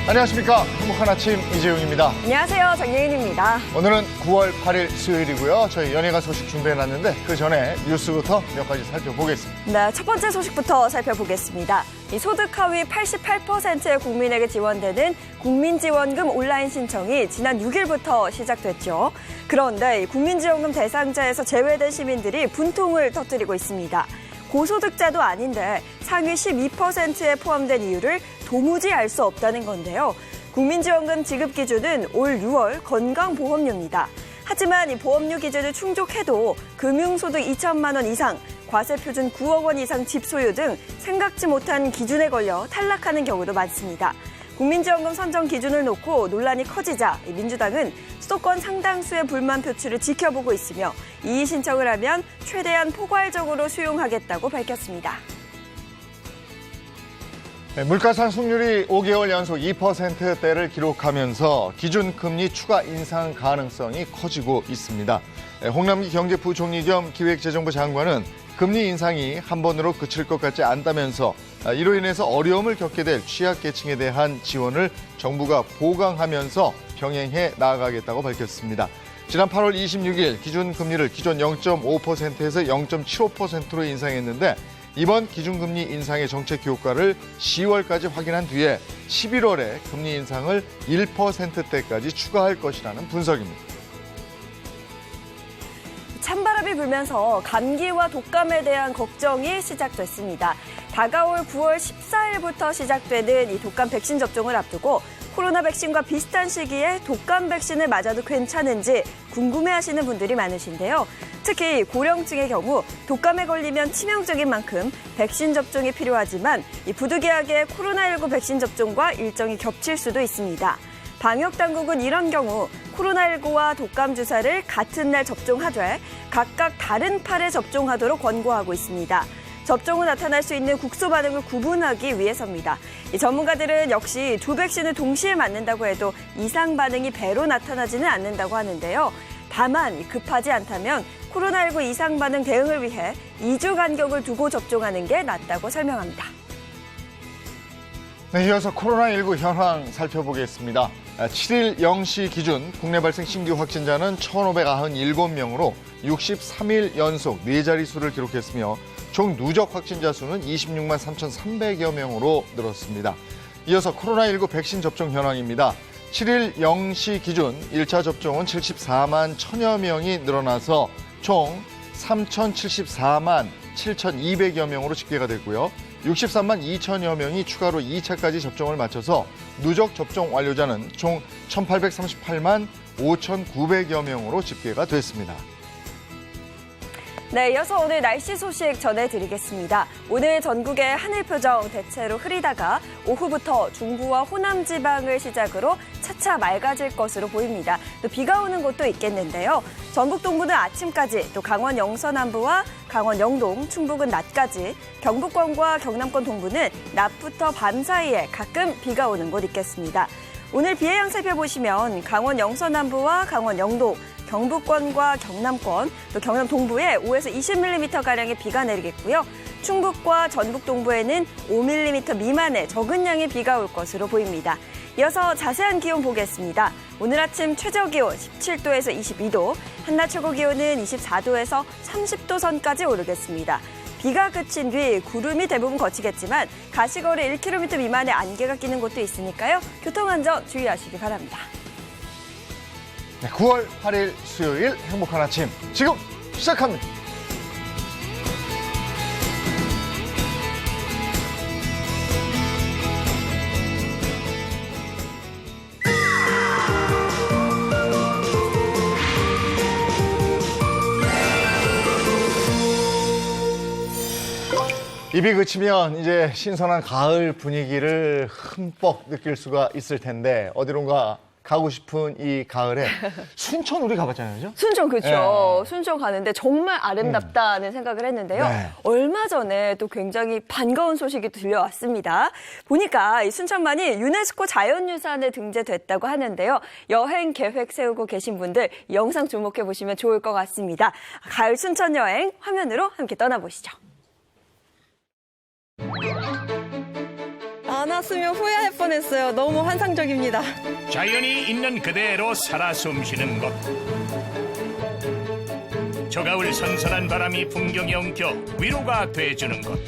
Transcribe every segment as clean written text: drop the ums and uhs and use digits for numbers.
안녕하십니까. 행복한 아침 이재용입니다. 안녕하세요. 정예인입니다. 오늘은 9월 8일 수요일이고요. 저희 연예가 소식 준비해놨는데 그 전에 뉴스부터 몇 가지 살펴보겠습니다. 네, 첫 번째 소식부터 살펴보겠습니다. 이 소득 하위 88%의 국민에게 지원되는 국민지원금 온라인 신청이 지난 6일부터 시작됐죠. 그런데 이 국민지원금 대상자에서 제외된 시민들이 분통을 터뜨리고 있습니다. 고소득자도 아닌데 상위 12%에 포함된 이유를 도무지 알 수 없다는 건데요. 국민지원금 지급 기준은 올 6월 건강보험료입니다. 하지만 이 보험료 기준을 충족해도 금융소득 2천만 원 이상, 과세표준 9억 원 이상 집 소유 등 생각지 못한 기준에 걸려 탈락하는 경우도 많습니다. 국민지원금 선정 기준을 놓고 논란이 커지자 민주당은 수도권 상당수의 불만 표출을 지켜보고 있으며 이의 신청을 하면 최대한 포괄적으로 수용하겠다고 밝혔습니다. 물가 상승률이 5개월 연속 2%대를 기록하면서 기준금리 추가 인상 가능성이 커지고 있습니다. 홍남기 경제부총리 겸 기획재정부 장관은 금리 인상이 한 번으로 그칠 것 같지 않다면서 이로 인해서 어려움을 겪게 될 취약계층에 대한 지원을 정부가 보강하면서 병행해 나아가겠다고 밝혔습니다. 지난 8월 26일 기준금리를 기존 0.5%에서 0.75%로 인상했는데 이번 기준금리 인상의 정책 효과를 10월까지 확인한 뒤에 11월에 금리 인상을 1%대까지 추가할 것이라는 분석입니다. 찬바람이 불면서 감기와 독감에 대한 걱정이 시작됐습니다. 다가올 9월 14일부터 시작되는 이 독감 백신 접종을 앞두고 코로나 백신과 비슷한 시기에 독감 백신을 맞아도 괜찮은지 궁금해하시는 분들이 많으신데요. 특히 고령층의 경우 독감에 걸리면 치명적인 만큼 백신 접종이 필요하지만 이 부득이하게 코로나19 백신 접종과 일정이 겹칠 수도 있습니다. 방역당국은 이런 경우 코로나19와 독감 주사를 같은 날 접종하되 각각 다른 팔에 접종하도록 권고하고 있습니다. 접종 후 나타날 수 있는 국소 반응을 구분하기 위해서입니다. 이 전문가들은 역시 두 백신을 동시에 맞는다고 해도 이상 반응이 배로 나타나지는 않는다고 하는데요. 다만 급하지 않다면 코로나19 이상 반응 대응을 위해 2주 간격을 두고 접종하는 게 낫다고 설명합니다. 네, 이어서 코로나19 현황 살펴보겠습니다. 7일 0시 기준 국내 발생 신규 확진자는 1,597명으로 63일 연속 4자릿수를 기록했으며 총 누적 확진자 수는 26만 3,300여 명으로 늘었습니다. 이어서 코로나19 백신 접종 현황입니다. 7일 0시 기준 1차 접종은 74만 1,000여 명이 늘어나서 총 3,074만 7,200여 명으로 집계가 됐고요. 63만 2천여 명이 추가로 2차까지 접종을 마쳐서 누적 접종 완료자는 총 1,838만 5,900여 명으로 집계가 됐습니다. 네, 이어서 오늘 날씨 소식 전해드리겠습니다. 오늘 전국의 하늘 표정 대체로 흐리다가 오후부터 중부와 호남 지방을 시작으로 차차 맑아질 것으로 보입니다. 또 비가 오는 곳도 있겠는데요. 전북 동부는 아침까지, 또 강원 영서남부와 강원 영동, 충북은 낮까지, 경북권과 경남권 동부는 낮부터 밤 사이에 가끔 비가 오는 곳 있겠습니다. 오늘 비의 양 살펴보시면 강원 영서남부와 강원 영동, 경북권과 경남권, 또 경남 동부에 5에서 20mm가량의 비가 내리겠고요. 충북과 전북 동부에는 5mm 미만의 적은 양의 비가 올 것으로 보입니다. 이어서 자세한 기온 보겠습니다. 오늘 아침 최저 기온 17도에서 22도, 한낮 최고 기온은 24도에서 30도 선까지 오르겠습니다. 비가 그친 뒤 구름이 대부분 거치겠지만 가시거리 1km 미만의 안개가 끼는 곳도 있으니까요. 교통안전 주의하시기 바랍니다. 네, 9월 8일 수요일 행복한 아침 지금 시작합니다. 입이 그치면 이제 신선한 가을 분위기를 흠뻑 느낄 수가 있을 텐데 어디론가 가고 싶은 이 가을에 순천 우리 가봤잖아요, 그죠? 순천 그렇죠. 네. 순천 가는데 정말 아름답다는 생각을 했는데요. 네. 얼마 전에 또 굉장히 반가운 소식이 들려왔습니다. 보니까 이 순천만이 유네스코 자연유산에 등재됐다고 하는데요. 여행 계획 세우고 계신 분들 이 영상 주목해 보시면 좋을 것 같습니다. 가을 순천 여행 화면으로 함께 떠나보시죠. 안 왔으면 후회할 뻔했어요. 너무 환상적입니다. 자연이 있는 그대로 살아 숨쉬는 곳. 저가을 선선한 바람이 풍경에 엉켜 위로가 돼주는 곳.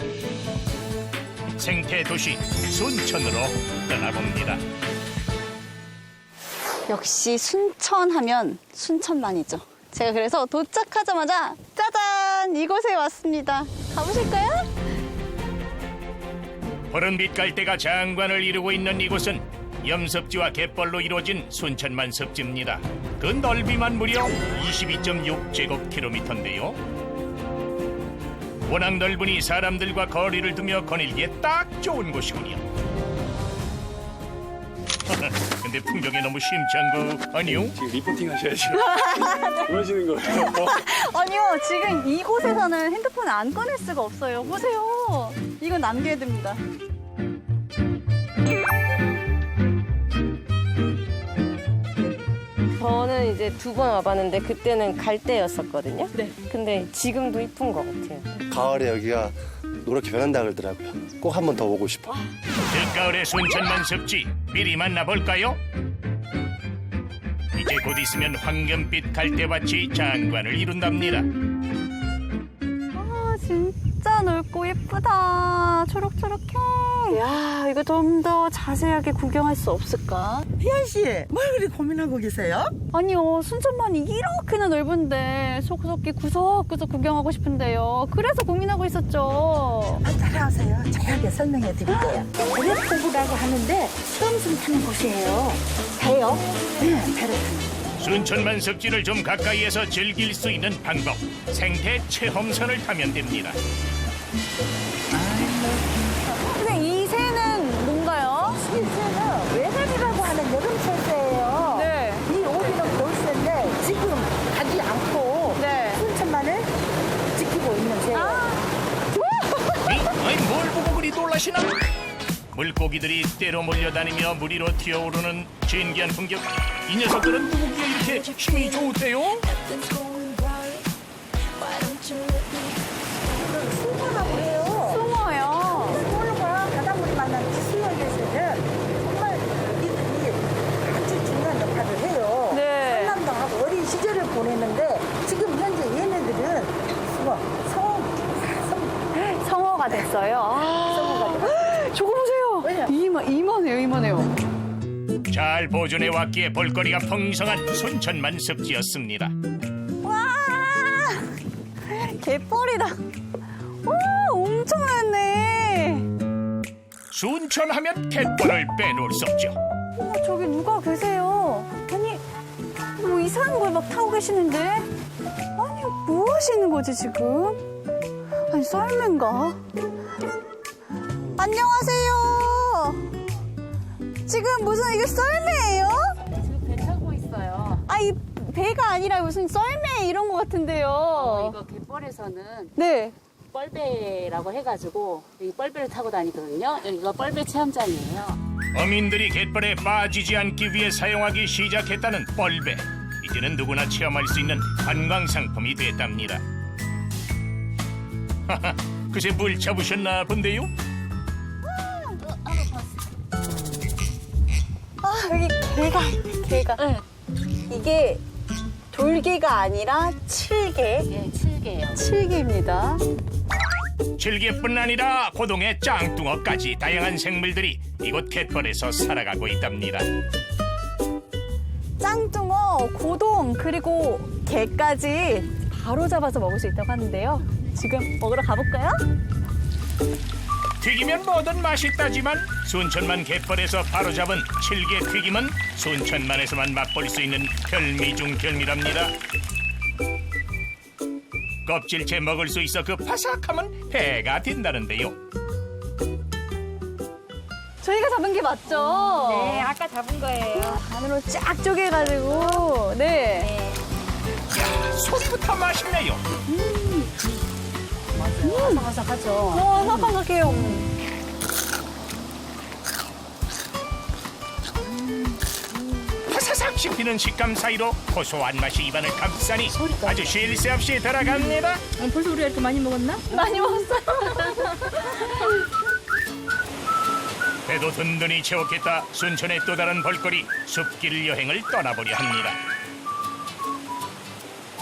생태 도시 순천으로 떠나봅니다. 역시 순천하면 순천만이죠. 제가 그래서 도착하자마자 짜잔! 이곳에 왔습니다. 가보실까요? 푸른빛 갈대가 장관을 이루고 있는 이곳은 염습지와 갯벌로 이루어진 순천만 습지입니다. 그 넓이만 무려 22.6제곱킬로미터인데요. 워낙 넓으니 사람들과 거리를 두며 거닐기에 딱 좋은 곳이군요. 근데 풍경이 너무 심찬 거 아니요? 지금 리포팅 하셔야죠. 뭐 하시는 거예요? 아니요, 지금 이곳에서는 핸드폰 안 꺼낼 수가 없어요. 보세요. 이건 남겨야 됩니다. 저는 이제 2번 와봤는데 그때는 갈대였었거든요. 네. 근데 지금도 이쁜 것 같아요. 가을에 여기가 노랗게 변한다 그러더라고요. 꼭 한 번 더 오고 싶어. 늦가을의 순천만 습지 미리 만나볼까요? 이제 곧 있으면 황금빛 갈대밭이 장관을 이룬답니다. 아, 진짜 넓고 예쁘다. 초록초록해. 야, 이거 좀 더 자세하게 구경할 수 없을까? 혜연 씨, 뭘 그리 고민하고 계세요? 아니요, 순천만이 이렇게나 넓은데 속속히 구석구석 구경하고 싶은데요. 그래서 고민하고 있었죠. 따라오세요. 자세하게 설명해 드릴게요. 배포구라고 하는데 처음 타는 곳이에요. 배요? 네, 배를 타는 곳. 순천만 습지를 좀 가까이에서 즐길 수 있는 방법 생태 체험선을 타면 됩니다. 근데 이 새는 뭔가요? 실새는 외가지라고 하는 여름 새새예요. 네. 이 오리는 겨울새인데 지금 가지 않고 네. 순천만을 지키고 있는 새예요. 아니 뭘 보고 그리 놀라시나? 물고기들이 때로 몰려다니며 물 위로 튀어오르는 신기한 풍경. 이 녀석들은 누구기에 이렇게 힘이 좋대요? 숭어라고 해요. 숭어요. 숭어가 바닷물이 만나는 지수열대새는 정말 이들이 아주 중요한 역할을 해요. 네. 한남동하고 어린 시절을 보내는데 지금 현재 얘네들은 성어가 됐어요. 아, 성어가 돼요. 저거 보세요. 왜요? 이만해요. 잘 보존해 왔기에 볼거리가 풍성한 순천만 습지였습니다. 와, 갯벌이다. 와, 엄청 많네. 순천하면 갯벌을 빼놓을 수 없죠. 어머, 저기 누가 계세요? 아니, 뭐 이상한 걸 막 타고 계시는데? 아니, 뭐 하시는 거지, 지금? 아니, 썰매인가? 안녕하세요. 지금 무슨 이게 썰매예요? 지금 배 타고 있어요. 아, 이 배가 아니라 무슨 썰매 이런 것 같은데요. 이거 갯벌에서는 네. 뻘배라고 해가지고 이 뻘배를 타고 다니거든요. 여기가 뻘배 체험장이에요. 어민들이 갯벌에 빠지지 않기 위해 사용하기 시작했다는 뻘배. 이제는 누구나 체험할 수 있는 관광 상품이 됐답니다. 하하, 그새 물 잡으셨나 본데요? 아, 여기 개가. 네. 이게 돌개가 아니라 칠개. 예, 7개예요. 칠개입니다. 질개뿐 아니라 고동의 짱뚱어까지 다양한 생물들이 이곳 갯벌에서 살아가고 있답니다. 짱뚱어, 고동, 그리고 개까지 바로 잡아서 먹을 수 있다고 하는데요. 지금 먹으러 가볼까요? 튀기면 뭐든 맛있다지만 순천만 갯벌에서 바로 잡은 칠개 튀김은 순천만에서만 맛볼 수 있는 별미 중 별미랍니다. 껍질째 먹을 수 있어 그 바삭함은 배가 된다는데요. 저희가 잡은 게 맞죠? 네, 아까 잡은 거예요. 반으로 쫙 쪼개가지고. 네. 소리부터 맛있네요. 아삭아삭하죠? 아삭아삭해요. 파사삭 씹히는 식감 사이로 고소한 맛이 입안을 감싸니 아주 쉴 새 없이 들어갑니다. 벌써 우리가 이렇게 많이 먹었나? 많이 먹었어요. 배도 든든히 채웠겠다. 순천의 또 다른 볼거리 숲길 여행을 떠나보려 합니다.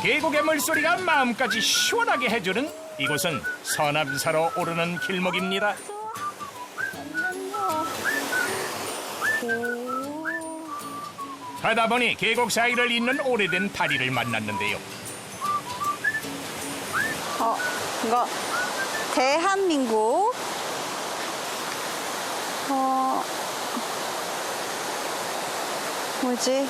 계곡의 물소리가 마음까지 시원하게 해주는 이곳은 서남사로 오르는 길목입니다. 가다 보니 계곡 사이를 잇는 오래된 다리를 만났는데요. 이거 대한민국 뭐지?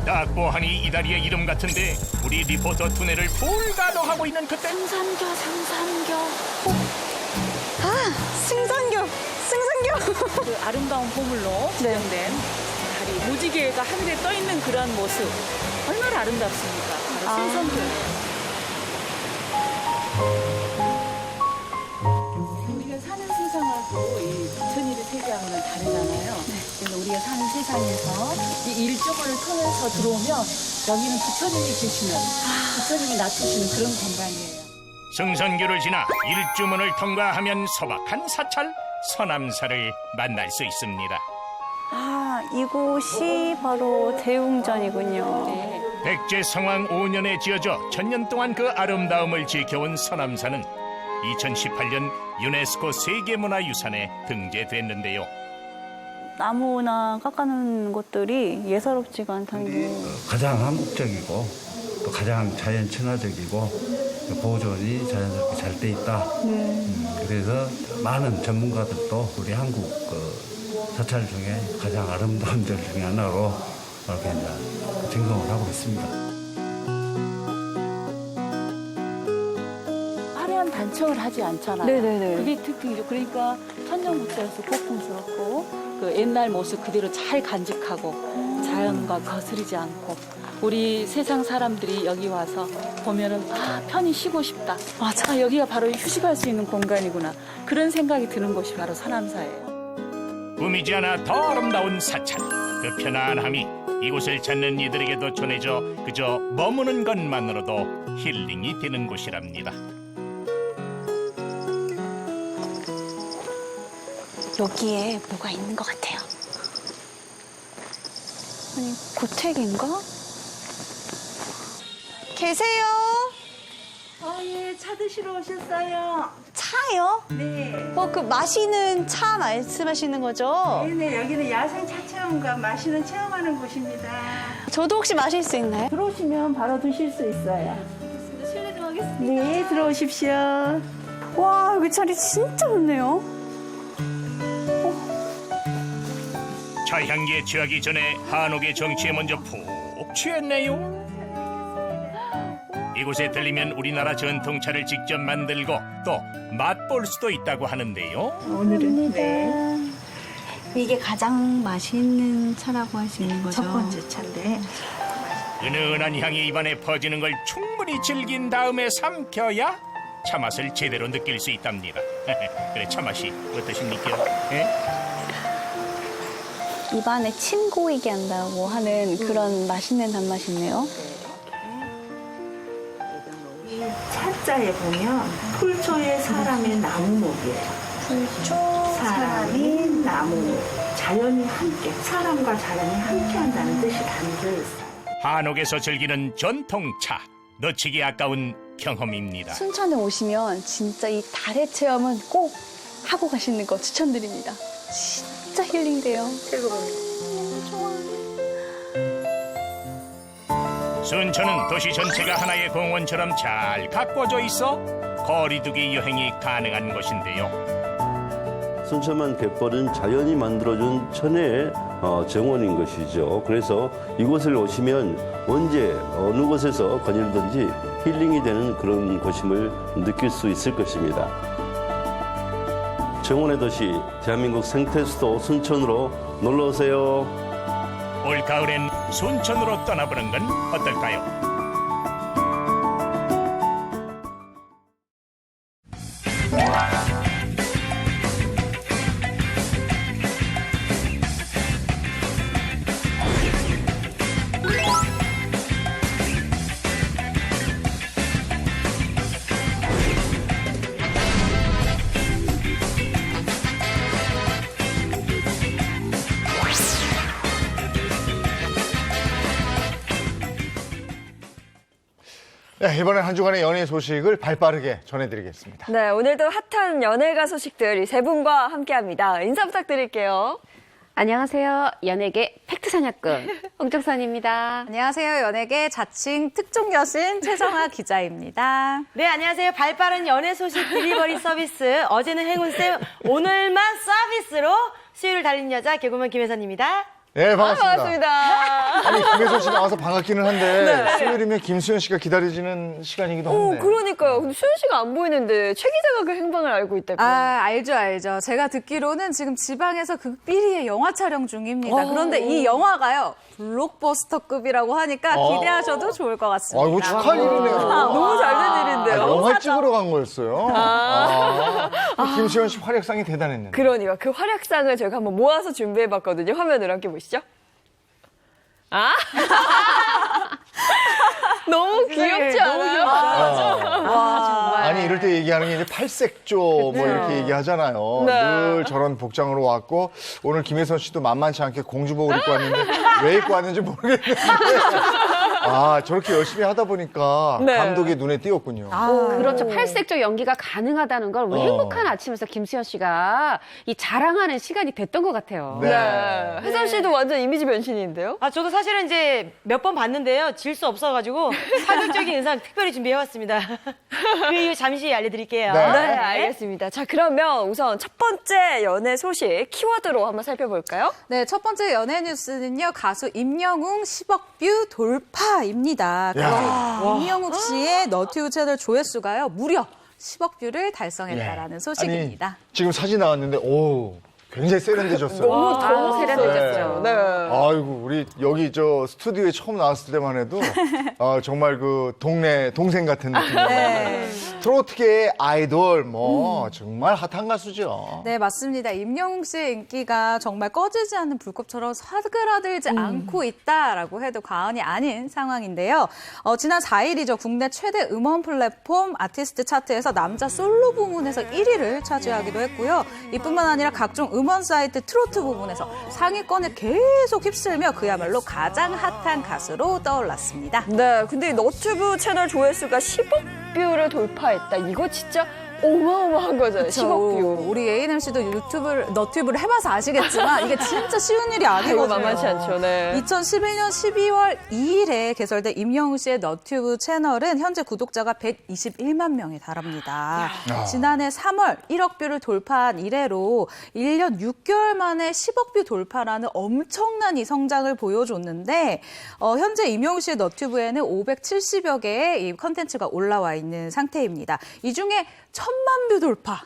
딱 보하니 이 다리의 이름 같은데 우리 리포터 두뇌를 불가동하고 있는 그때 승산교. 승산교. 그 아름다운 보물로 지정된 다리, 무지개가 하늘에 떠 있는 그런 모습 얼마나 아름답습니까? 바로 승선교예요. 우리가 사는 세상하고 이 부처님의 세계하고는 다르잖아요. 그래서 우리가 사는 세상에서 이 일주문을 통해서 들어오면 여기는 부처님이 계시는, 부처님이 나타주시는 그런 공간이에요. 승선교를 지나 일주문을 통과하면 소박한 사찰 서남사를 만날 수 있습니다. 이곳이 바로 대웅전이군요. 백제성왕 5년에 지어져 천년 동안 그 아름다움을 지켜온 서남사는 2018년 유네스코 세계문화유산에 등재됐는데요. 나무나 깎아놓은 것들이 예사롭지가 않다는 게. 가장 한국적이고 또 가장 자연 친화적이고 보존이 자연스럽게 잘 돼 있다. 그래서 많은 전문가들도 우리 한국 사찰 중에 가장 아름다운 절 중에 하나로 이렇게 이제 증명을 하고 있습니다. 화려한 단청을 하지 않잖아요. 네네네. 그게 특징이죠. 그러니까 천년국사에서 고풍스럽고 그 옛날 모습 그대로 잘 간직하고 자연과 거스르지 않고 우리 세상 사람들이 여기 와서 보면은 편히 쉬고 싶다. 맞아. 여기가 바로 휴식할 수 있는 공간이구나. 그런 생각이 드는 곳이 바로 서남사예요. 꾸미지 않아 더 아름다운 사찰. 그 편안함이 이곳을 찾는 이들에게도 전해져 그저 머무는 것만으로도 힐링이 되는 곳이랍니다. 여기에 뭐가 있는 것 같아요. 아니, 고택인가? 계세요? 예, 차 드시러 오셨어요. 차요? 네. 그 마시는 차 말씀하시는 거죠? 네네, 여기는 야생 차 체험과 마시는 체험하는 곳입니다. 저도 혹시 마실 수 있나요? 들어오시면 바로 드실 수 있어요. 실례 좀 하겠습니다. 네, 들어오십시오. 와, 여기 자리 진짜 좋네요. 차 향기에 취하기 전에 한옥의 정취에 먼저 푹 취했네요. 이곳에 들리면 우리나라 전통차를 직접 만들고 또 맛볼 수도 있다고 하는데요. 오늘은 네, 이게 가장 맛있는 차라고 할 수 있는 거죠? 첫 번째 차인데 은은한 향이 입안에 퍼지는 걸 충분히 즐긴 다음에 삼켜야 차 맛을 제대로 느낄 수 있답니다. 그래, 차 맛이 어떠십니까? 예? 입안에 침 고이게 한다고 하는 그런 맛있는 단맛이네요. 이 차자에 보면 풀초의 사람의 나무목이에요. 풀초, 사람이 나무목. 자연이 함께, 사람과 자연이 함께한다는 뜻이 담겨 있어요. 한옥에서 즐기는 전통차, 놓치기 아까운 경험입니다. 순천에 오시면 진짜 이 달의 체험은 꼭 하고 가시는 거 추천드립니다. 진짜 힐링돼요. 순천은 도시 전체가 하나의 공원처럼 잘 가꿔져 있어 거리두기 여행이 가능한 곳인데요. 순천만 갯벌은 자연이 만들어준 천혜의 정원인 것이죠. 그래서 이곳을 오시면 언제 어느 곳에서 거닐든지 힐링이 되는 그런 곳임을 느낄 수 있을 것입니다. 정원의 도시 대한민국 생태수도 순천으로 놀러 오세요. 올 가을엔 순천으로 떠나보는 건 어떨까요? 네, 이번엔 한 주간의 연예 소식을 발빠르게 전해드리겠습니다. 네, 오늘도 핫한 연예가 소식들 이 세 분과 함께합니다. 인사 부탁드릴게요. 안녕하세요. 연예계 팩트사냥꾼 홍정선입니다. 안녕하세요. 연예계 자칭 특종 여신 최정아 기자입니다. 네, 안녕하세요. 발빠른 연애 소식 딜리버리 서비스. 어제는 행운쌤, 오늘만 서비스로 수요일 달린 여자 개그맨 김혜선입니다. 네, 반갑습니다. 반갑습니다. 아니, 김혜선 씨 나와서 반갑기는 한데 수요일이면 김수현 씨가 기다려지는 시간이기도 한데. 그러니까요. 근데 수현 씨가 안 보이는데 최 기자가 그 행방을 알고 있다고요. 알죠. 제가 듣기로는 지금 지방에서 극비리의 영화 촬영 중입니다. 그런데 이 영화가요, 블록버스터급이라고 하니까 기대하셔도 좋을 것 같습니다. 아이고, 축하할 일이네요. 너무 잘 된 일인데요. 영화 찍으러 간 거였어요. 김수현 씨 활약상이 대단했는데. 그러니까 그 활약상을 저희가 한번 모아서 준비해봤거든요. 화면으로 함께 보시죠. 너무 귀엽지 않아요? 아니, 이럴 때 얘기하는 게 이제 팔색조 뭐 이렇게 얘기하잖아요. 네. 늘 저런 복장으로 왔고, 오늘 김혜선 씨도 만만치 않게 공주복을 입고 왔는데, 왜 입고 왔는지 모르겠는데. 저렇게 열심히 하다 보니까 네. 감독의 눈에 띄었군요. 그렇죠. 팔색조 연기가 가능하다는 걸 우리 행복한 아침에서 김수현 씨가 이 자랑하는 시간이 됐던 것 같아요. 네. 혜선 씨도 완전 이미지 변신인데요? 저도 사실은 이제 몇 번 봤는데요. 질 수 없어가지고 파격적인 의상 특별히 준비해왔습니다. 그 이유 잠시 알려드릴게요. 네. 네, 알겠습니다. 자, 그러면 우선 첫 번째 연애 소식 키워드로 한번 살펴볼까요? 네, 첫 번째 연예 뉴스는요, 가수 임영웅 10억 뷰 돌파입니다. 임영웅 씨의 너튜브 채널 조회수가요, 무려 10억 뷰를 달성했다라는 소식입니다. 아니, 지금 사진 나왔는데, 굉장히 세련되셨어요. 너무 세련되셨죠. 네. 아이고, 우리 여기 저 스튜디오에 처음 나왔을 때만 해도 정말 그 동네 동생 같은 느낌이에요. 트로트계의 아이돌 정말 핫한 가수죠. 네, 맞습니다. 임영웅 씨의 인기가 정말 꺼지지 않는 불꽃처럼 사그라들지 않고 있다라고 해도 과언이 아닌 상황인데요. 지난 4일이죠. 국내 최대 음원 플랫폼 아티스트 차트에서 남자 솔로 부문에서 1위를 차지하기도 했고요. 이뿐만 아니라 각종 음원 사이트 트로트 부분에서 상위권을 계속 휩쓸며 그야말로 가장 핫한 가수로 떠올랐습니다. 네, 근데 너튜브 채널 조회수가 10억 뷰를 돌파했다. 이거 진짜 어마어마한 거잖아요. 10억 뷰. 우리 ANMC도 너튜브를 해봐서 아시겠지만 이게 진짜 쉬운 일이 아니거든요. 만만치 않죠. 네. 2011년 12월 2일에 개설된 임영웅 씨의 너튜브 채널은 현재 구독자가 121만 명에 달합니다. 지난해 3월 1억 뷰를 돌파한 이래로 1년 6개월 만에 10억 뷰 돌파라는 엄청난 이 성장을 보여줬는데 현재 임영웅 씨의 너튜브에는 570여 개의 이 컨텐츠가 올라와 있는 상태입니다. 이 중에 1000만 뷰 돌파.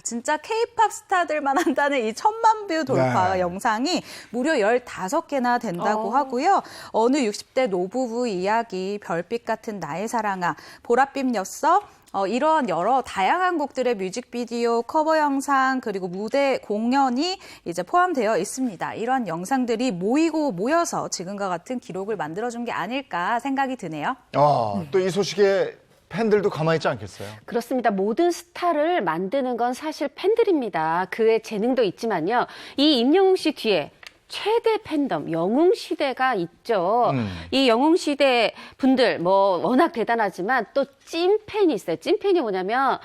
진짜 K-팝 스타들만 한다는 이 1000만 뷰 돌파 영상이 무려 15개나 된다고 하고요. 어느 60대 노부부 이야기, 별빛 같은 나의 사랑아, 보랏빛 녀석, 이런 여러 다양한 곡들의 뮤직비디오, 커버 영상, 그리고 무대 공연이 이제 포함되어 있습니다. 이런 영상들이 모여서 지금과 같은 기록을 만들어준 게 아닐까 생각이 드네요. 또 이 소식에 팬들도 가만히 있지 않겠어요? 그렇습니다. 모든 스타를 만드는 건 사실 팬들입니다. 그의 재능도 있지만요. 이 임영웅 씨 뒤에 최대 팬덤, 영웅시대가 있죠. 이 영웅시대 분들 워낙 대단하지만 또 찐팬이 있어요. 찐팬이 뭐냐면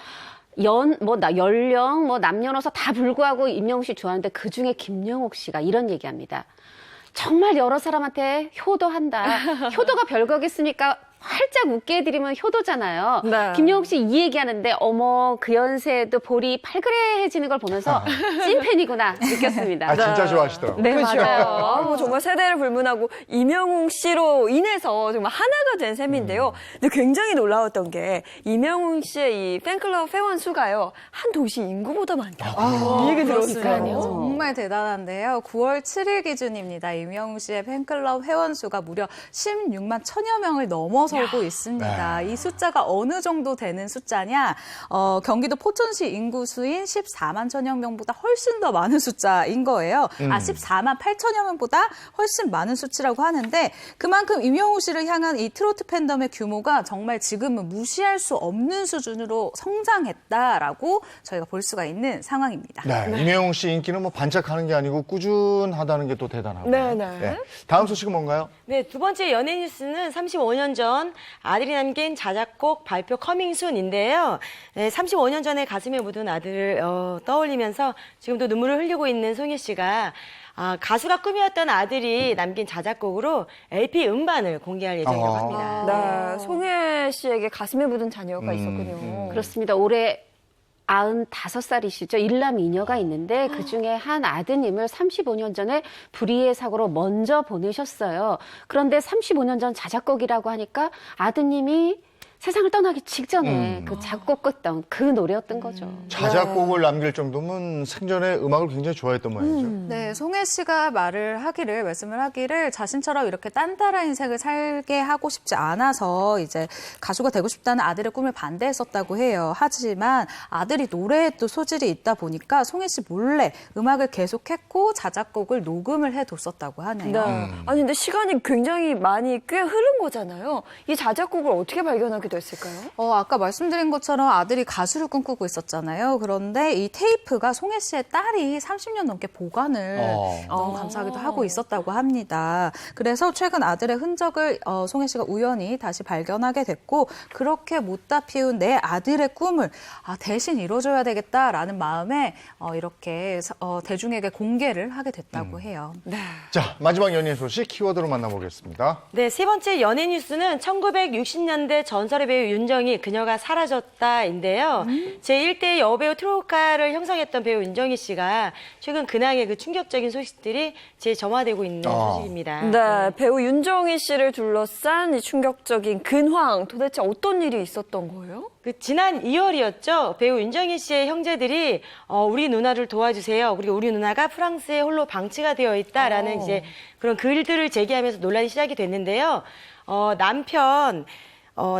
연령, 남녀노소 다 불구하고 임영웅 씨 좋아하는데 그중에 김영옥 씨가 이런 얘기합니다. 정말 여러 사람한테 효도한다. 효도가 별거겠습니까? 활짝 웃게 해드리면 효도잖아요. 네. 김영욱 씨 이 얘기하는데 어머 그 연세에도 볼이 팔그레해지는 걸 보면서 찐팬이구나 느꼈습니다. 아, 진짜 좋아하시더라고요. 네, 그렇죠. 맞아요. 뭐 정말 세대를 불문하고 이명웅 씨로 인해서 정말 하나가 된 셈인데요. 근데 굉장히 놀라웠던 게 이명웅 씨의 이 팬클럽 회원 수가요. 한 도시 인구보다 많다고. 이 얘기 들었어요. 정말 대단한데요. 9월 7일 기준입니다. 이명웅 씨의 팬클럽 회원 수가 무려 16만 1000여 명을 넘어서고 있습니다. 이 숫자가 어느 정도 되는 숫자냐? 경기도 포천시 인구 수인 14만 1000여 명보다 훨씬 더 많은 숫자인 거예요. 14만 8천여 명보다 훨씬 많은 수치라고 하는데 그만큼 이명웅 씨를 향한 이 트로트 팬덤의 규모가 정말 지금은 무시할 수 없는 수준으로 성장했다라고 저희가 볼 수가 있는 상황입니다. 네, 이명웅 씨 인기는 뭐 반짝하는 게 아니고 꾸준하다는 게 또 대단하고요. 네. 다음 소식은 뭔가요? 네, 두 번째 연예 뉴스는 35년 전 아들이 남긴 자작곡 발표 커밍순인데요. 네, 35년 전에 가슴에 묻은 아들을 떠올리면서 지금도 눈물을 흘리고 있는 송혜 씨가 가수가 꿈이었던 아들이 남긴 자작곡으로 LP 음반을 공개할 예정이라고 합니다. 네, 송혜 씨에게 가슴에 묻은 자녀가 있었군요. 그렇습니다. 올해 95살이시죠. 일남 이녀가 있는데 그중에 한 아드님을 35년 전에 불의의 사고로 먼저 보내셨어요. 그런데 35년 전 자작곡이라고 하니까 아드님이 세상을 떠나기 직전에 그 작곡했던 그 노래였던 거죠. 자작곡을 남길 정도면 생전에 음악을 굉장히 좋아했던 모양이죠. 네, 송혜 씨가 말씀을 하기를 자신처럼 이렇게 딴따라 인생을 살게 하고 싶지 않아서 이제 가수가 되고 싶다는 아들의 꿈을 반대했었다고 해요. 하지만 아들이 노래에 또 소질이 있다 보니까 송혜 씨 몰래 음악을 계속했고 자작곡을 녹음을 해뒀었다고 하네요. 네. 아니 근데 시간이 굉장히 많이 꽤 흐른 거잖아요. 이 자작곡을 어떻게 발견하게 됐을까요? 아까 말씀드린 것처럼 아들이 가수를 꿈꾸고 있었잖아요. 그런데 이 테이프가 송혜 씨의 딸이 30년 넘게 보관을 너무 감사하게도 하고 있었다고 합니다. 그래서 최근 아들의 흔적을 송혜 씨가 우연히 다시 발견하게 됐고 그렇게 못다 피운 내 아들의 꿈을 대신 이뤄줘야 되겠다라는 마음에 이렇게 대중에게 공개를 하게 됐다고 해요. 자, 마지막 연예 소식 키워드로 만나보겠습니다. 네, 세 번째 연예 뉴스는 1960년대 전설의 배우 윤정희, 그녀가 사라졌다인데요. 제1대 여배우 트로이카를 형성했던 배우 윤정희 씨가 최근 근황의 그 충격적인 소식들이 재점화되고 있는 소식입니다. 네, 배우 윤정희 씨를 둘러싼 이 충격적인 근황, 도대체 어떤 일이 있었던 거예요? 지난 2월이었죠. 배우 윤정희 씨의 형제들이 우리 누나를 도와주세요. 그리고 우리 누나가 프랑스에 홀로 방치가 되어 있다라는 이제 그런 글들을 제기하면서 논란이 시작이 됐는데요.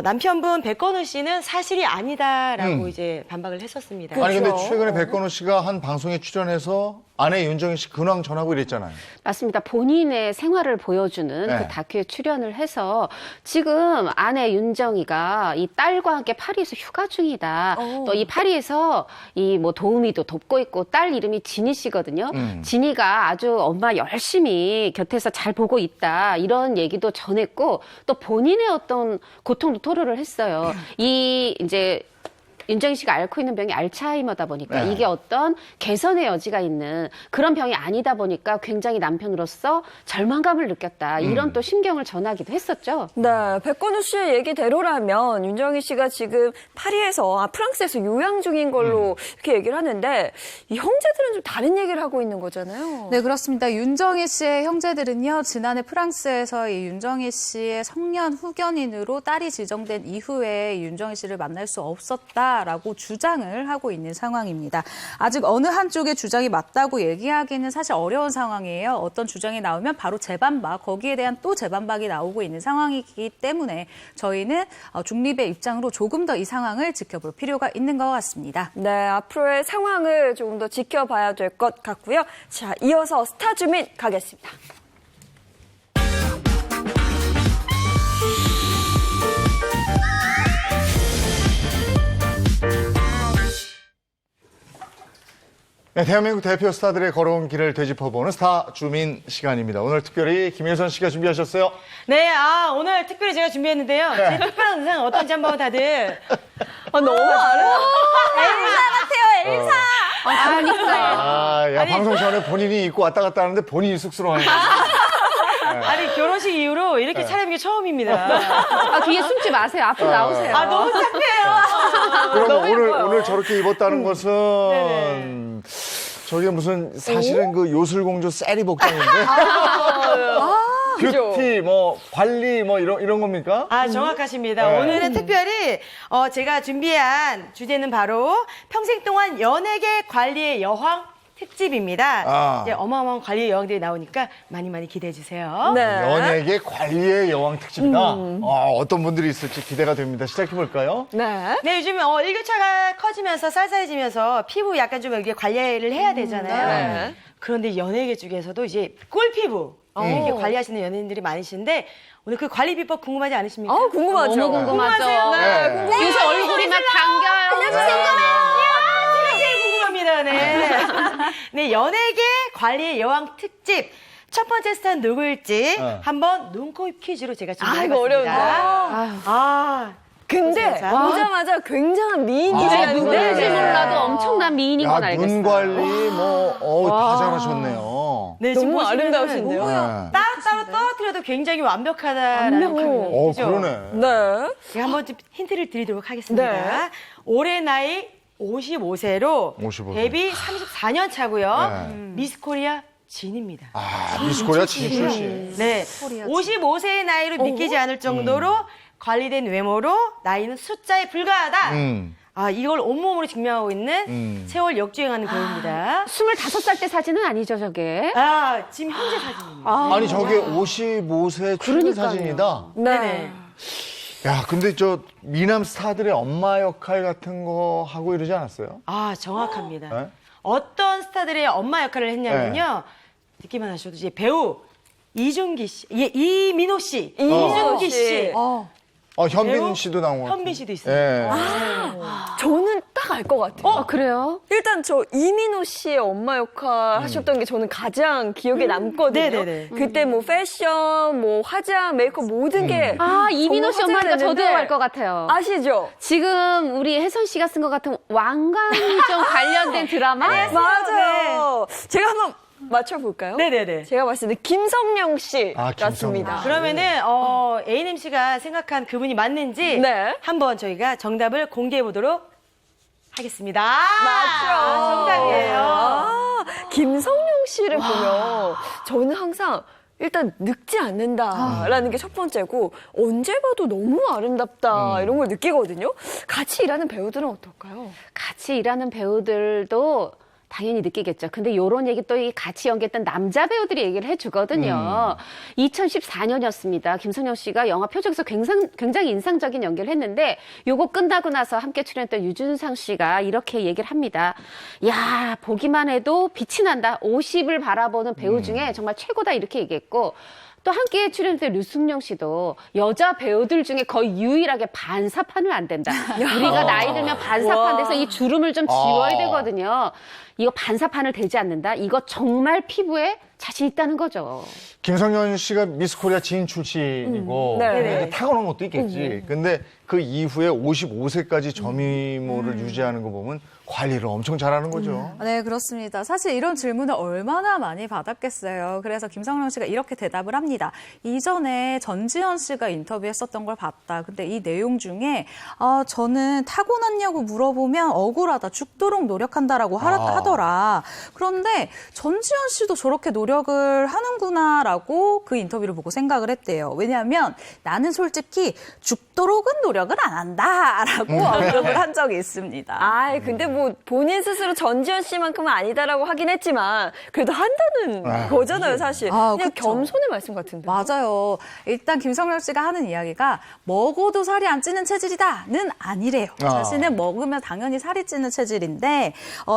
남편분 백건우 씨는 사실이 아니다라고 이제 반박을 했었습니다. 아니 근데 최근에 백건우 씨가 한 방송에 출연해서 아내 윤정희 씨 근황 전하고 이랬잖아요. 맞습니다. 본인의 생활을 보여주는 그 다큐에 출연을 해서 지금 아내 윤정희가 이 딸과 함께 파리에서 휴가 중이다. 또 이 파리에서 이 뭐 도우미도 돕고 있고 딸 이름이 진희 씨거든요. 진희가 아주 엄마 열심히 곁에서 잘 보고 있다. 이런 얘기도 전했고 또 본인의 어떤 고통도 토로를 했어요. 이 이제 윤정희 씨가 앓고 있는 병이 알츠하이머다 보니까 이게 어떤 개선의 여지가 있는 그런 병이 아니다 보니까 굉장히 남편으로서 절망감을 느꼈다. 이런 또 심경을 전하기도 했었죠. 네, 백건우 씨의 얘기대로라면 윤정희 씨가 지금 파리에서, 프랑스에서 요양 중인 걸로 이렇게 얘기를 하는데 이 형제들은 좀 다른 얘기를 하고 있는 거잖아요. 네, 그렇습니다. 윤정희 씨의 형제들은요, 지난해 프랑스에서 이 윤정희 씨의 성년 후견인으로 딸이 지정된 이후에 윤정희 씨를 만날 수 없었다. 라고 주장을 하고 있는 상황입니다. 아직 어느 한쪽의 주장이 맞다고 얘기하기는 사실 어려운 상황이에요. 어떤 주장이 나오면 바로 재반박, 거기에 대한 또 재반박이 나오고 있는 상황이기 때문에 저희는 중립의 입장으로 조금 더 이 상황을 지켜볼 필요가 있는 것 같습니다. 네, 앞으로의 상황을 조금 더 지켜봐야 될 것 같고요. 자, 이어서 스타 주민 가겠습니다. 네, 대한민국 대표 스타들의 걸어온 길을 되짚어보는 스타 주민 시간입니다. 오늘 특별히 김혜선 씨가 준비하셨어요? 네, 오늘 특별히 제가 준비했는데요. 제 특별한 의상 어떤지 한번 다들. 너무 아름다워. 엘사 같아요, 엘사. 야, 방송 전에 본인이 입고 왔다 갔다 하는데 본인이 쑥스러워요. 아니 결혼식 이후로 이렇게 차려입은 게 처음입니다. 아, 뒤에 숨지 마세요. 앞으로 나오세요. 아 너무 착해요. 그럼 오늘 저렇게 입었다는 것은 저게 무슨 사실은 그 요술공주 셀이 복장인데 뷰티 뭐 관리 뭐 이런 겁니까? 아 정확하십니다. 네. 오늘은 특별히 제가 준비한 주제는 바로 평생 동안 연예계 관리의 여왕 특집입니다. 이제 어마어마한 관리의 여왕들이 나오니까 많이 기대해 주세요. 네. 연예계 관리의 여왕 특집이다. 어떤 분들이 있을지 기대가 됩니다. 시작해 볼까요? 네. 네, 요즘 일교차가 커지면서 쌀쌀해지면서 피부 약간 좀 이렇게 관리를 해야 되잖아요. 네. 그런데 연예계 중에서도 이제 꿀피부 이렇게 관리하시는 연예인들이 많으신데 오늘 그 관리 비법 궁금하지 않으십니까? 궁금하죠. 너무 궁금하죠. 네. 요새 얼굴이 막 당겨요. 궁금합니다. 네. 네, 연예계 관리의 여왕 특집. 첫 번째 스타는 누구일지 한번 눈코입 퀴즈로 제가 준비해봤습니다. 이거 어려운데. 보세요, 근데 자. 보자마자 굉장한 미인이시는데 누군지 몰라도 엄청난 미인인 건 알겠어요. 눈 관리 다 잘하셨네요. 네, 지금 너무 보시면은 아름다우신데요? 따로 떨어뜨려도 굉장히 완벽하다라는 거죠. 그러네. 네. 제가 한번 좀 힌트를 드리도록 하겠습니다. 네. 올해 나이 55세로 55세. 데뷔 34년 차고요. 네. 미스 코리아 진입니다. 미스코리아 진출시. 네. 55세의 나이로 믿기지 않을 정도로 관리된 외모로 나이는 숫자에 불과하다. 이걸 온몸으로 증명하고 있는 세월 역주행하는 배우입니다. 25살 때 사진은 아니죠, 저게? 지금 현재 사진입니다. 아니 저게 55세 출근 사진이다. 네네. 야, 근데 저 미남 스타들의 엄마 역할 같은 거 하고 이러지 않았어요? 정확합니다. 네? 어떤 스타들의 엄마 역할을 했냐면요. 듣기만 하셔도 이제 배우 이준기 씨, 이민호 씨, 이준기 씨, 현빈 배우? 씨도 나오고. 현빈 씨도 있어요. 예. 저는 딱 알 것 같아요. 그래요? 일단 저 이민호 씨의 엄마 역할 하셨던 게 저는 가장 기억에 남거든요. 네네네. 그때 뭐 패션, 뭐 화장, 메이크업 모든 게 이민호 씨 정말 엄마니까 저도 화제가 알 것 같아요. 아시죠? 지금 우리 혜선 씨가 쓴 것 같은 왕관좀 관련된 드라마? 맞아요. 제가 한번 맞춰볼까요? 네네네. 제가 봤을 때 김성령 씨 같습니다. 그러면은 A&MC가 생각한 그분이 맞는지 네. 한번 저희가 정답을 공개해 보도록 하겠습니다. 맞죠. 정답이에요. 김성령 씨를 보면 저는 항상 일단 늙지 않는다라는 게 첫 번째고 언제 봐도 너무 아름답다 이런 걸 느끼거든요. 같이 일하는 배우들은 어떨까요? 같이 일하는 배우들도 당연히 느끼겠죠. 근데 이런 얘기 또 같이 연기했던 남자 배우들이 얘기를 해주거든요. 2014년이었습니다. 김성령 씨가 영화 표적에서 굉장히 인상적인 연기를 했는데 요거 끝나고 나서 함께 출연했던 유준상 씨가 이렇게 얘기를 합니다. 야, 보기만 해도 빛이 난다. 50을 바라보는 배우 중에 정말 최고다 이렇게 얘기했고 또 함께 출연했던 류승룡 씨도 여자 배우들 중에 거의 유일하게 반사판을 안 된다. 우리가 나이 들면 반사판 돼서 이 주름을 좀 지워야 되거든요. 이거 반사판을 대지 않는다. 이거 정말 피부에 자신 있다는 거죠. 김성년 씨가 미스 코리아 지인 출신이고 그러니까 타고난 것도 있겠지. 근데 그 이후에 55세까지 저미모를 유지하는 거 보면 관리를 엄청 잘하는 거죠. 네, 그렇습니다. 사실 이런 질문을 얼마나 많이 받았겠어요. 그래서 김성령 씨가 이렇게 대답을 합니다. 이전에 전지현 씨가 인터뷰했었던 걸 봤다. 근데 이 내용 중에 저는 타고났냐고 물어보면 억울하다. 죽도록 노력한다라고 하더라. 그런데 전지현 씨도 저렇게 노력을 하는구나라고 그 인터뷰를 보고 생각을 했대요. 왜냐하면 나는 솔직히 죽도록은 노력을 안 한다라고 언급을 한 적이 있습니다. 근데 뭐 본인 스스로 전지현 씨만큼은 아니다라고 하긴 했지만 그래도 한다는 거잖아요, 사실. 그냥 그쵸. 겸손의 말씀 같은데. 맞아요. 일단 김성령 씨가 하는 이야기가 먹어도 살이 안 찌는 체질이다는 아니래요. 자신은 먹으면 당연히 살이 찌는 체질인데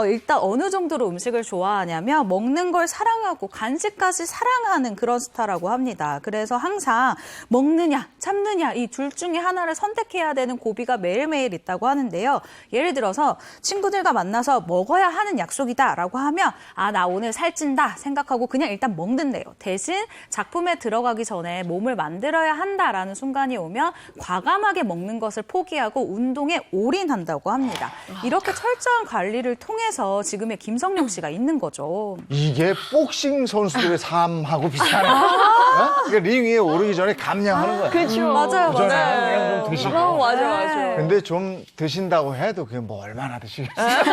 일단 어느 정도로 음식을 좋아하냐면 먹는 걸 사랑하고 간식까지 사랑하는 그런 스타라고 합니다. 그래서 항상 먹느냐 참느냐 이 둘 중에 하나를 선택해야 되는 고비가 매일매일 있다고 하는데요. 예를 들어서 친구들과 만나서 먹어야 하는 약속이다라고 하면 나 오늘 살찐다 생각하고 그냥 일단 먹는데요. 대신 작품에 들어가기 전에 몸을 만들어야 한다라는 순간이 오면 과감하게 먹는 것을 포기하고 운동에 올인한다고 합니다. 이렇게 철저한 관리를 통해서 지금의 김성령 씨가 있는 거죠. 이게 복싱 선수들의 삶 감량하고 비슷하네. 어? 그러니까 링 위에 오르기 전에 감량하는 거야. 그렇죠. 맞아요, 그 전에 맞아요. 그냥 좀 드시고. 맞아. 근데 좀 드신다고 해도 그게 뭐 얼마나 드시겠어요.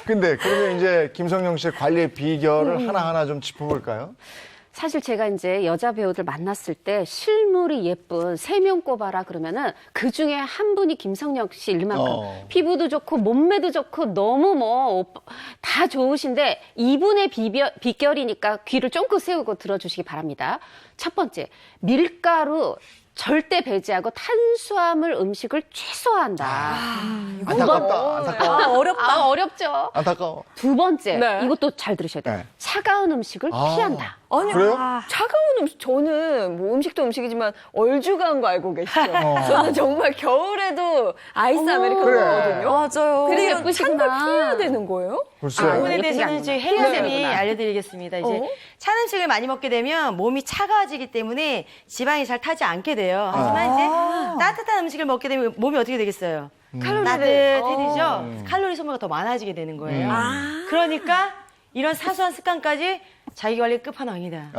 근데 그러면 이제 김성령 씨의 관리의 비결을 하나하나 좀 짚어볼까요? 사실 제가 이제 여자 배우들 만났을 때 실물이 예쁜 3명 꼽아라 그러면은 그 중에 한 분이 김성령 씨일 만큼 피부도 좋고 몸매도 좋고 너무 뭐 다 좋으신데 이분의 비결이니까 귀를 쫑긋 세우고 들어주시기 바랍니다. 첫 번째, 밀가루 절대 배제하고 탄수화물 음식을 최소화한다. 안타깝다. 안타까워. 어렵다. 어렵죠. 안타까워. 두 번째, 네. 이것도 잘 들으셔야 돼요. 네. 차가운 음식을 피한다. 아니, 그래요? 차가운 음식, 저는 뭐 음식도 음식이지만 얼죽한 거 알고 계시죠? 저는 정말 겨울에도 아이스 아메리카노 그래. 먹거든요. 맞아요. 근데 그래, 이건 찬 걸 예쁘시구나. 피해야 되는 거예요? 글쎄. 그 부분에 예쁘게 대해서는 안 저희 먹어. 혜은쌤이 네. 알려드리겠습니다. 이제 찬 음식을 많이 먹게 되면 몸이 차가워지기 때문에 지방이 잘 타지 않게 돼요. 하지만 이제 따뜻한 음식을 먹게 되면 몸이 어떻게 되겠어요? 따뜻해지죠? 칼로리 소모가 더 많아지게 되는 거예요. 그러니까 이런 사소한 습관까지 자기 관리 끝판왕이다.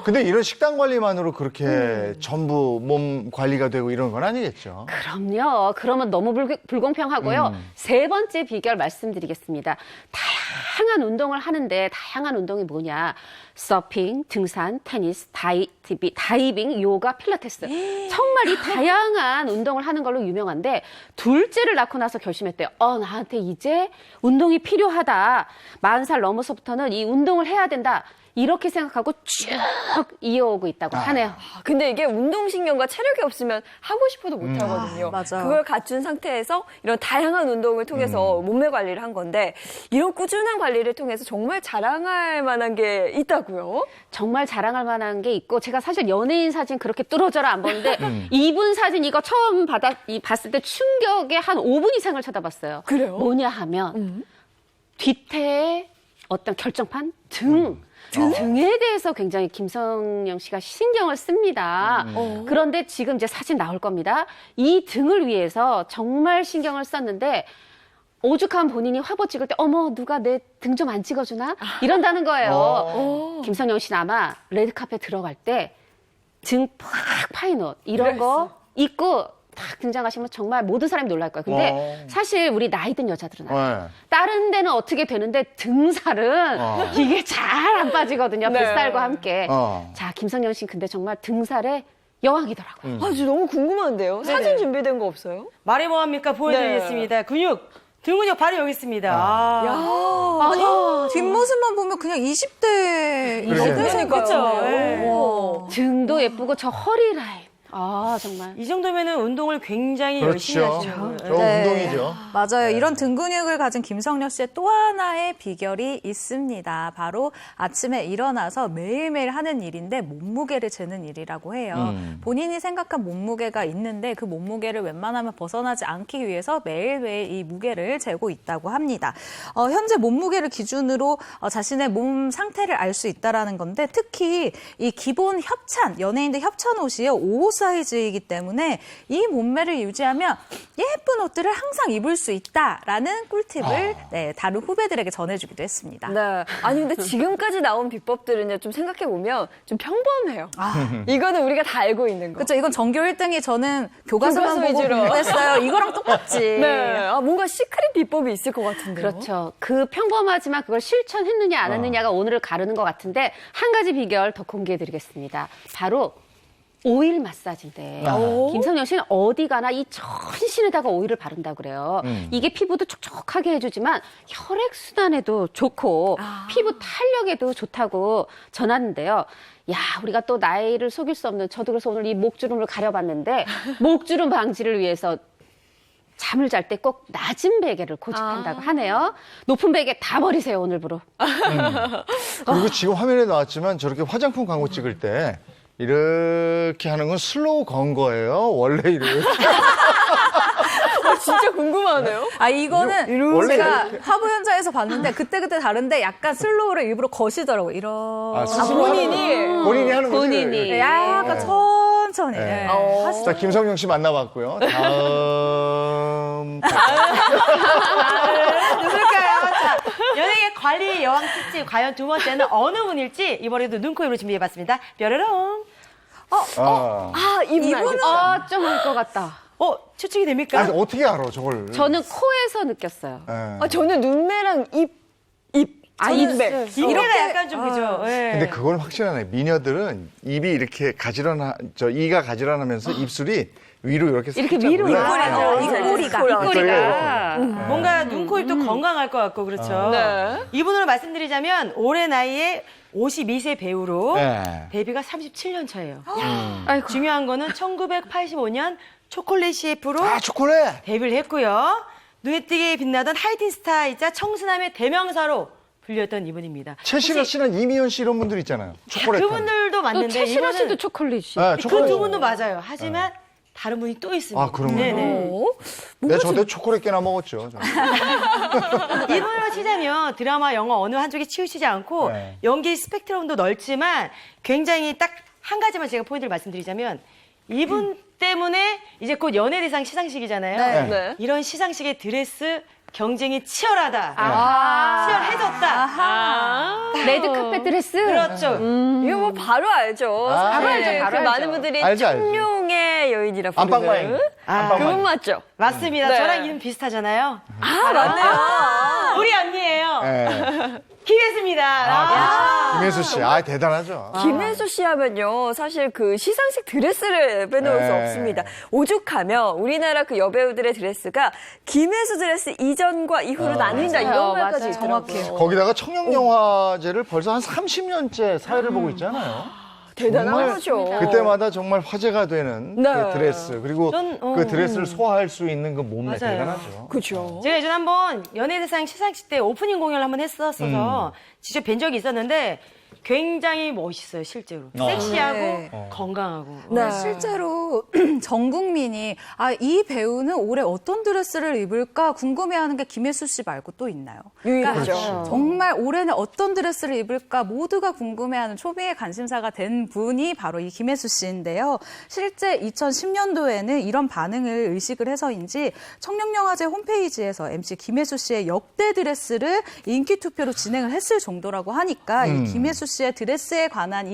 근데 이런 식단 관리만으로 그렇게 전부 몸 관리가 되고 이런 건 아니겠죠? 그럼요. 그러면 너무 불공평하고요. 세 번째 비결 말씀드리겠습니다. 다양한 운동을 하는데 다양한 운동이 뭐냐. 서핑, 등산, 테니스, 다이빙, 요가, 필라테스. 정말 이 다양한 운동을 하는 걸로 유명한데 둘째를 낳고 나서 결심했대요. 나한테 이제 운동이 필요하다. 40살 넘어서부터는 이 운동을 해야 된다. 이렇게 생각하고 쭉 이어오고 있다고 하네요. 근데 이게 운동신경과 체력이 없으면 하고 싶어도 못 하거든요. 맞아요. 그걸 갖춘 상태에서 이런 다양한 운동을 통해서 몸매 관리를 한 건데 이런 꾸준한 관리를 통해서 정말 자랑할 만한 게 있다고요? 정말 자랑할 만한 게 있고 제가 사실 연예인 사진 그렇게 뚫어져라 안 보는데 이분 사진 이거 처음 봤을 때 충격에 한 5분 이상을 쳐다봤어요. 그래요? 뭐냐 하면 뒤태의 어떤 결정판 등에 대해서 굉장히 김성령 씨가 신경을 씁니다. 그런데 지금 이제 사진 나올 겁니다. 이 등을 위해서 정말 신경을 썼는데 오죽한 본인이 화보 찍을 때 어머 누가 내 등 좀 안 찍어주나? 이런다는 거예요. 김성령 씨는 아마 레드카페 들어갈 때 등 팍 파인 옷 이런 거 입고 딱 등장하시면 정말 모든 사람이 놀랄 거예요. 근데 사실 우리 나이 든 여자들은 알아요. 다른 데는 어떻게 되는데 등살은 이게 잘 안 빠지거든요. 뱃살과 함께. 자, 김성령 씨는 근데 정말 등살의 여왕이더라고요. 저 너무 궁금한데요. 사진 준비된 거 없어요? 말이 뭐합니까? 보여드리겠습니다. 등 근육 바로 여기 있습니다. 아니, 뒷모습만 보면 그냥 20대, 20대니까요. 그렇죠. 등도 예쁘고 저 허리 라인. 정말. 이 정도면은 운동을 굉장히 열심히 하시는 거예요. 운동이죠. 맞아요. 이런 등 근육을 가진 김성령 씨의 또 하나의 비결이 있습니다. 바로 아침에 일어나서 매일매일 하는 일인데 몸무게를 재는 일이라고 해요. 본인이 생각한 몸무게가 있는데 그 몸무게를 웬만하면 벗어나지 않기 위해서 매일매일 이 무게를 재고 있다고 합니다. 현재 몸무게를 기준으로 자신의 몸 상태를 알 수 있다는 건데 특히 이 기본 협찬, 연예인들 협찬 옷이요. 5호 사이즈이기 때문에 이 몸매를 유지하면 예쁜 옷들을 항상 입을 수 있다라는 꿀팁을 다른 후배들에게 전해주기도 했습니다. 네. 아니 근데 지금까지 나온 비법들은요 좀 생각해 보면 좀 평범해요. 이거는 우리가 다 알고 있는 거. 그렇죠. 이건 전교 1등이 저는 교과서만 보고 위주로. 공부했어요. 이거랑 똑같지. 네. 뭔가 시크릿 비법이 있을 것 같은데요. 그렇죠. 그 평범하지만 그걸 실천했느냐 안 했느냐가 오늘을 가르는 것 같은데 한 가지 비결 더 공개해드리겠습니다. 바로 오일 마사지인데 김성령 씨는 어디 가나 이 전신에다가 오일을 바른다고 그래요. 이게 피부도 촉촉하게 해주지만 혈액순환에도 좋고 피부 탄력에도 좋다고 전하는데요. 야, 우리가 또 나이를 속일 수 없는 저도 그래서 오늘 이 목주름을 가려봤는데 목주름 방지를 위해서 잠을 잘 때 꼭 낮은 베개를 고집한다고 하네요. 높은 베개 다 버리세요, 오늘부로. 그리고 지금 화면에 나왔지만 저렇게 화장품 광고 찍을 때 이렇게 하는 건 슬로우 건 거예요? 원래 이렇게? 진짜 궁금하네요. 이거는 원래 제가 이렇게? 화보 현장에서 봤는데 그때그때 다른데 약간 슬로우를 일부러 거시더라고요. 이런. 본인이 하는 거지? 본인이. 약간 천천히. 네. 하시죠. 자, 김성령 씨 만나봤고요. 다음. 누굴까요? 자, 연예계 관리 여왕 특집 과연 두 번째는 어느 분일지 이번에도 눈, 코, 입으로 준비해봤습니다. 뾰로롱. 이분은 좀 알 것 같다. 추측이 됩니까? 아니, 어떻게 알아, 저걸? 저는 코에서 느꼈어요. 저는 눈매랑 입. 입매. 이래가 약간 좀 그죠. 근데 그건 확실하네. 미녀들은 입이 이렇게 이가 가지런하면서 입술이 위로 이렇게 위로 올라가요. 입꼬리가. 뭔가 눈, 코, 입도 건강할 것 같고 그렇죠. 네. 이분으로 말씀드리자면 올해 나이에 52세 배우로 네. 데뷔가 37년 차예요. 아이고. 중요한 거는 1985년 초콜릿 CF로 초콜릿! 데뷔를 했고요. 눈에 띄게 빛나던 하이틴 스타이자 청순함의 대명사로 불렸던 이분입니다. 최신아 씨는 이미연 씨 이런 분들 있잖아요. 초콜릿. 그분들도 맞는데 최신아 씨도 이분은 초콜릿이. 네, 그 초콜릿. 두 분도 맞아요. 하지만 다른 분이 또 있습니다. 아, 그런가요? 네네. 내 저때 초콜릿 깨나 먹었죠. 이분으로 치자면 드라마, 영화 어느 한쪽에 치우치지 않고 네. 연기 스펙트럼도 넓지만 굉장히 딱 한 가지만 제가 포인트를 말씀드리자면 이분 때문에 이제 곧 연예대상 시상식이잖아요. 네. 이런 시상식의 드레스 경쟁이 치열하다. 치열해졌다. 레드카펫 드레스? 그렇죠. 이거 뭐 바로 알죠. 바로 사실 알죠, 바로 그 알죠. 많은 분들이 알죠, 알죠. 청룡의 여인이라 부르는. 안방마인. 그분 맞죠? 맞습니다. 네. 저랑 이름 비슷하잖아요. 맞네요. 우리 언니예요. 네. 김혜수입니다. 김혜수 씨, 대단하죠. 김혜수 씨 하면요, 사실 그 시상식 드레스를 빼놓을 수 네. 없습니다. 오죽하면 우리나라 그 여배우들의 드레스가 김혜수 드레스 이전과 이후로 나뉜다 맞아요. 이런 말까지 맞아요. 정확해요. 거기다가 청룡영화제를 벌써 한 30년째 사회를 보고 있잖아요. 대단한 정말 거죠. 그때마다 정말 화제가 되는 네. 그 드레스, 그리고 그 드레스를 소화할 수 있는 그 몸매 맞아요. 대단하죠. 그렇죠. 제가 예전에 한번 연예대상 시상식 때 오프닝 공연을 한번 했었어서 직접 뵌 적이 있었는데 굉장히 멋있어요, 실제로. 섹시하고 네. 건강하고. 네. 실제로 전 국민이 이 배우는 올해 어떤 드레스를 입을까 궁금해하는 게 김혜수 씨 말고 또 있나요? 유일하죠. 정말 올해는 어떤 드레스를 입을까 모두가 궁금해하는 초비의 관심사가 된 분이 바로 이 김혜수 씨인데요. 실제 2010년도에는 이런 반응을 의식을 해서인지 청룡영화제 홈페이지에서 MC 김혜수 씨의 역대 드레스를 인기 투표로 진행을 했을 정도라고 하니까 이 김혜수 씨의 드레스에 관한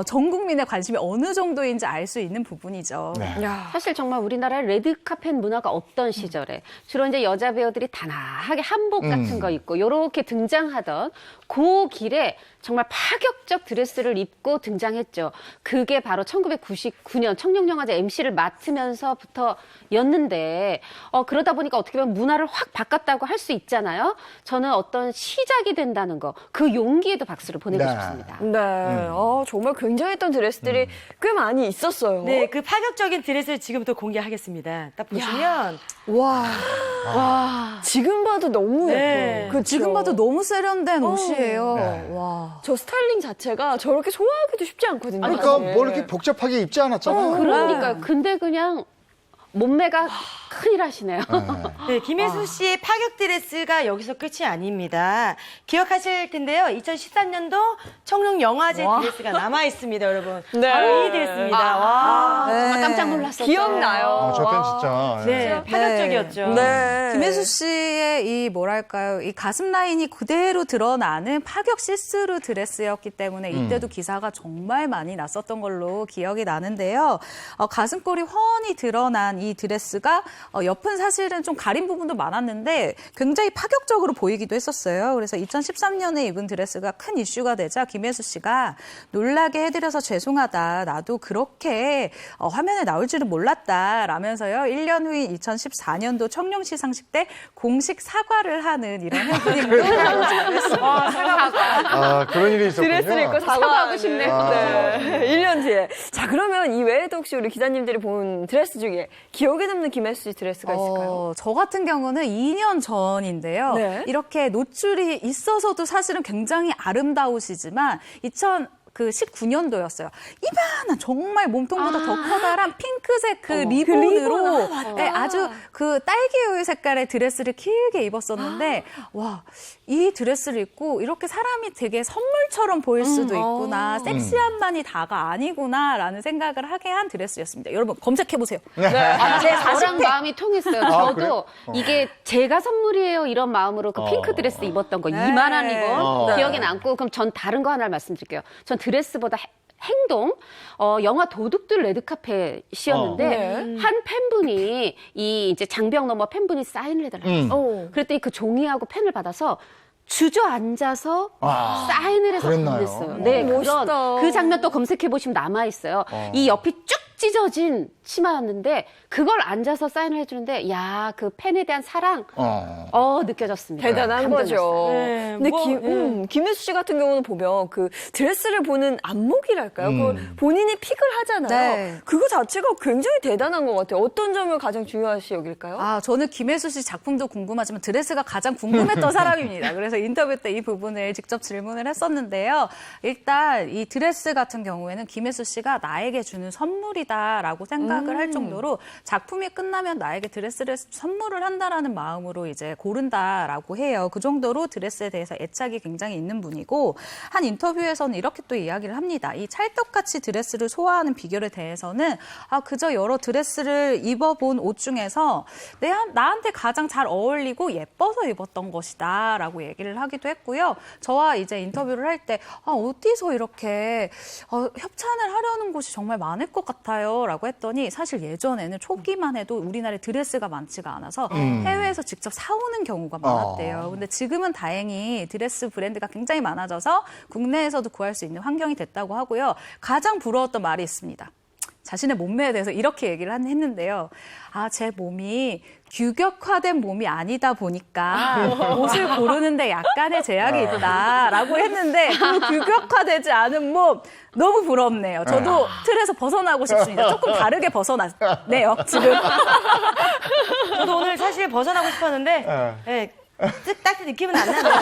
전 국민의 관심이 어느 정도인지 알 수 있는 부분이죠. 네. 사실 정말 우리나라의 레드카펫 문화가 없던 시절에 주로 이제 여자 배우들이 단아하게 한복 같은 거 입고 이렇게 등장하던 그 길에 정말 파격적 드레스를 입고 등장했죠. 그게 바로 1999년 청룡영화제 MC를 맡으면서부터였는데 그러다 보니까 어떻게 보면 문화를 확 바꿨다고 할 수 있잖아요. 저는 어떤 시작이 된다는 거, 그 용기에도 박수를 보내고 네. 싶습니다. 네. 정말 굉장했던 드레스들이 꽤 많이 있었어요. 네, 그 파격적인 드레스를 지금부터 공개하겠습니다. 딱 보시면 와. 지금 봐도 너무 네. 예뻐요. 지금 봐도 너무 세련된 옷이에요. 네. 와. 저 스타일링 자체가 저렇게 소화하기도 쉽지 않거든요. 그러니까 사실. 뭘 이렇게 복잡하게 입지 않았잖아요. 그러니까요. 근데 그냥 몸매가 큰일 하시네요. 네, 김혜수 씨의 파격 드레스가 여기서 끝이 아닙니다. 기억하실 텐데요. 2013년도 청룡영화제 드레스가 남아 있습니다, 여러분. 네. 바로 이 드레스입니다. 와. 정말 깜짝 놀랐어요. 기억나요. 저 땐 진짜. 네, 파격적이었죠. 네. 김혜수 씨의 이 가슴 라인이 그대로 드러나는 파격 시스루 드레스였기 때문에 이때도 기사가 정말 많이 났었던 걸로 기억이 나는데요. 가슴골이 훤히 드러난 이 드레스가 옆은 사실은 좀 가린 부분도 많았는데 굉장히 파격적으로 보이기도 했었어요. 그래서 2013년에 입은 드레스가 큰 이슈가 되자 김혜수 씨가 놀라게 해드려서 죄송하다. 나도 그렇게 화면에 나올 줄은 몰랐다. 라면서요. 1년 후인 2014년도 청룡 시상식 때 공식 사과를 하는 이런 해프닝도 아, 그런 일이 있었군요. 드레스를 입고 사과하고 싶네요. 네. 1년 뒤에. 자, 그러면 이 외에도 혹시 우리 기자님들이 본 드레스 중에 기억에 남는 김혜수 씨 드레스가 있을까요? 저 같은 경우는 2년 전인데요. 네. 이렇게 노출이 있어서도 사실은 굉장히 아름다우시지만 그 19년도였어요. 이만한 정말 몸통보다 더 커다란 핑크색 그 리본으로 네, 아주 그 딸기우유 색깔의 드레스를 길게 입었었는데 와, 이 드레스를 입고 이렇게 사람이 되게 선물처럼 보일 수도 있구나. 섹시함만이 다가 아니구나라는 생각을 하게 한 드레스였습니다. 여러분 검색해보세요. 제 저랑 마음이 통했어요. 저도 그래요? 이게 제가 선물이에요 이런 마음으로 그 핑크 드레스 입었던 거 이만한 리본 기억에 남고 그럼 전 다른 거 하나를 말씀드릴게요. 전 드레스보다 행동, 영화 도둑들 레드카펫이었는데 한 팬분이 이 이제 장벽 넘어 팬분이 사인을 해달라고 그랬더니 그 종이하고 펜을 받아서 주저앉아서 사인을 해서 그랬나요? 보냈어요. 네, 그런 그 장면 또 검색해 보시면 남아 있어요. 이 옆이 쭉 찢어진 치마였는데 그걸 앉아서 사인을 해주는데 야, 그 팬에 대한 사랑 느껴졌습니다. 대단한 거죠. 네, 근데 김혜수 씨 같은 경우는 보면 그 드레스를 보는 안목이랄까요? 그 본인이 픽을 하잖아요. 네. 그거 자체가 굉장히 대단한 것 같아요. 어떤 점을 가장 중요하시 여길까요? 아, 저는 김혜수 씨 작품도 궁금하지만 드레스가 가장 궁금했던 사람입니다. 그래서 인터뷰 때 이 부분을 직접 질문을 했었는데요. 일단 이 드레스 같은 경우에는 김혜수 씨가 나에게 주는 선물이다라고 생각을 할 정도로 작품이 끝나면 나에게 드레스를 선물을 한다라는 마음으로 이제 고른다라고 해요. 그 정도로 드레스에 대해서 애착이 굉장히 있는 분이고 한 인터뷰에서는 이렇게 또 이야기를 합니다. 이 찰떡같이 드레스를 소화하는 비결에 대해서는 그저 여러 드레스를 입어본 옷 중에서 나한테 가장 잘 어울리고 예뻐서 입었던 것이다 라고 얘기를 하기도 했고요. 저와 이제 인터뷰를 할 때 어디서 이렇게 협찬을 하려는 곳이 정말 많을 것 같아요 라고 했더니 사실 예전에는 초기만 해도 우리나라에 드레스가 많지가 않아서 해외에서 직접 사오는 경우가 많았대요. 근데 지금은 다행히 드레스 브랜드가 굉장히 많아져서 국내에서도 구할 수 있는 환경이 됐다고 하고요. 가장 부러웠던 말이 있습니다. 자신의 몸매에 대해서 이렇게 얘기를 했는데요. 제 몸이 규격화된 몸이 아니다 보니까 옷을 고르는데 약간의 제약이 있다라고 했는데 그 규격화되지 않은 몸 너무 부럽네요. 저도 틀에서 벗어나고 싶습니다. 조금 다르게 벗어났네요, 지금. 저도 오늘 사실 벗어나고 싶었는데 딱히 느낌은 안 나는데.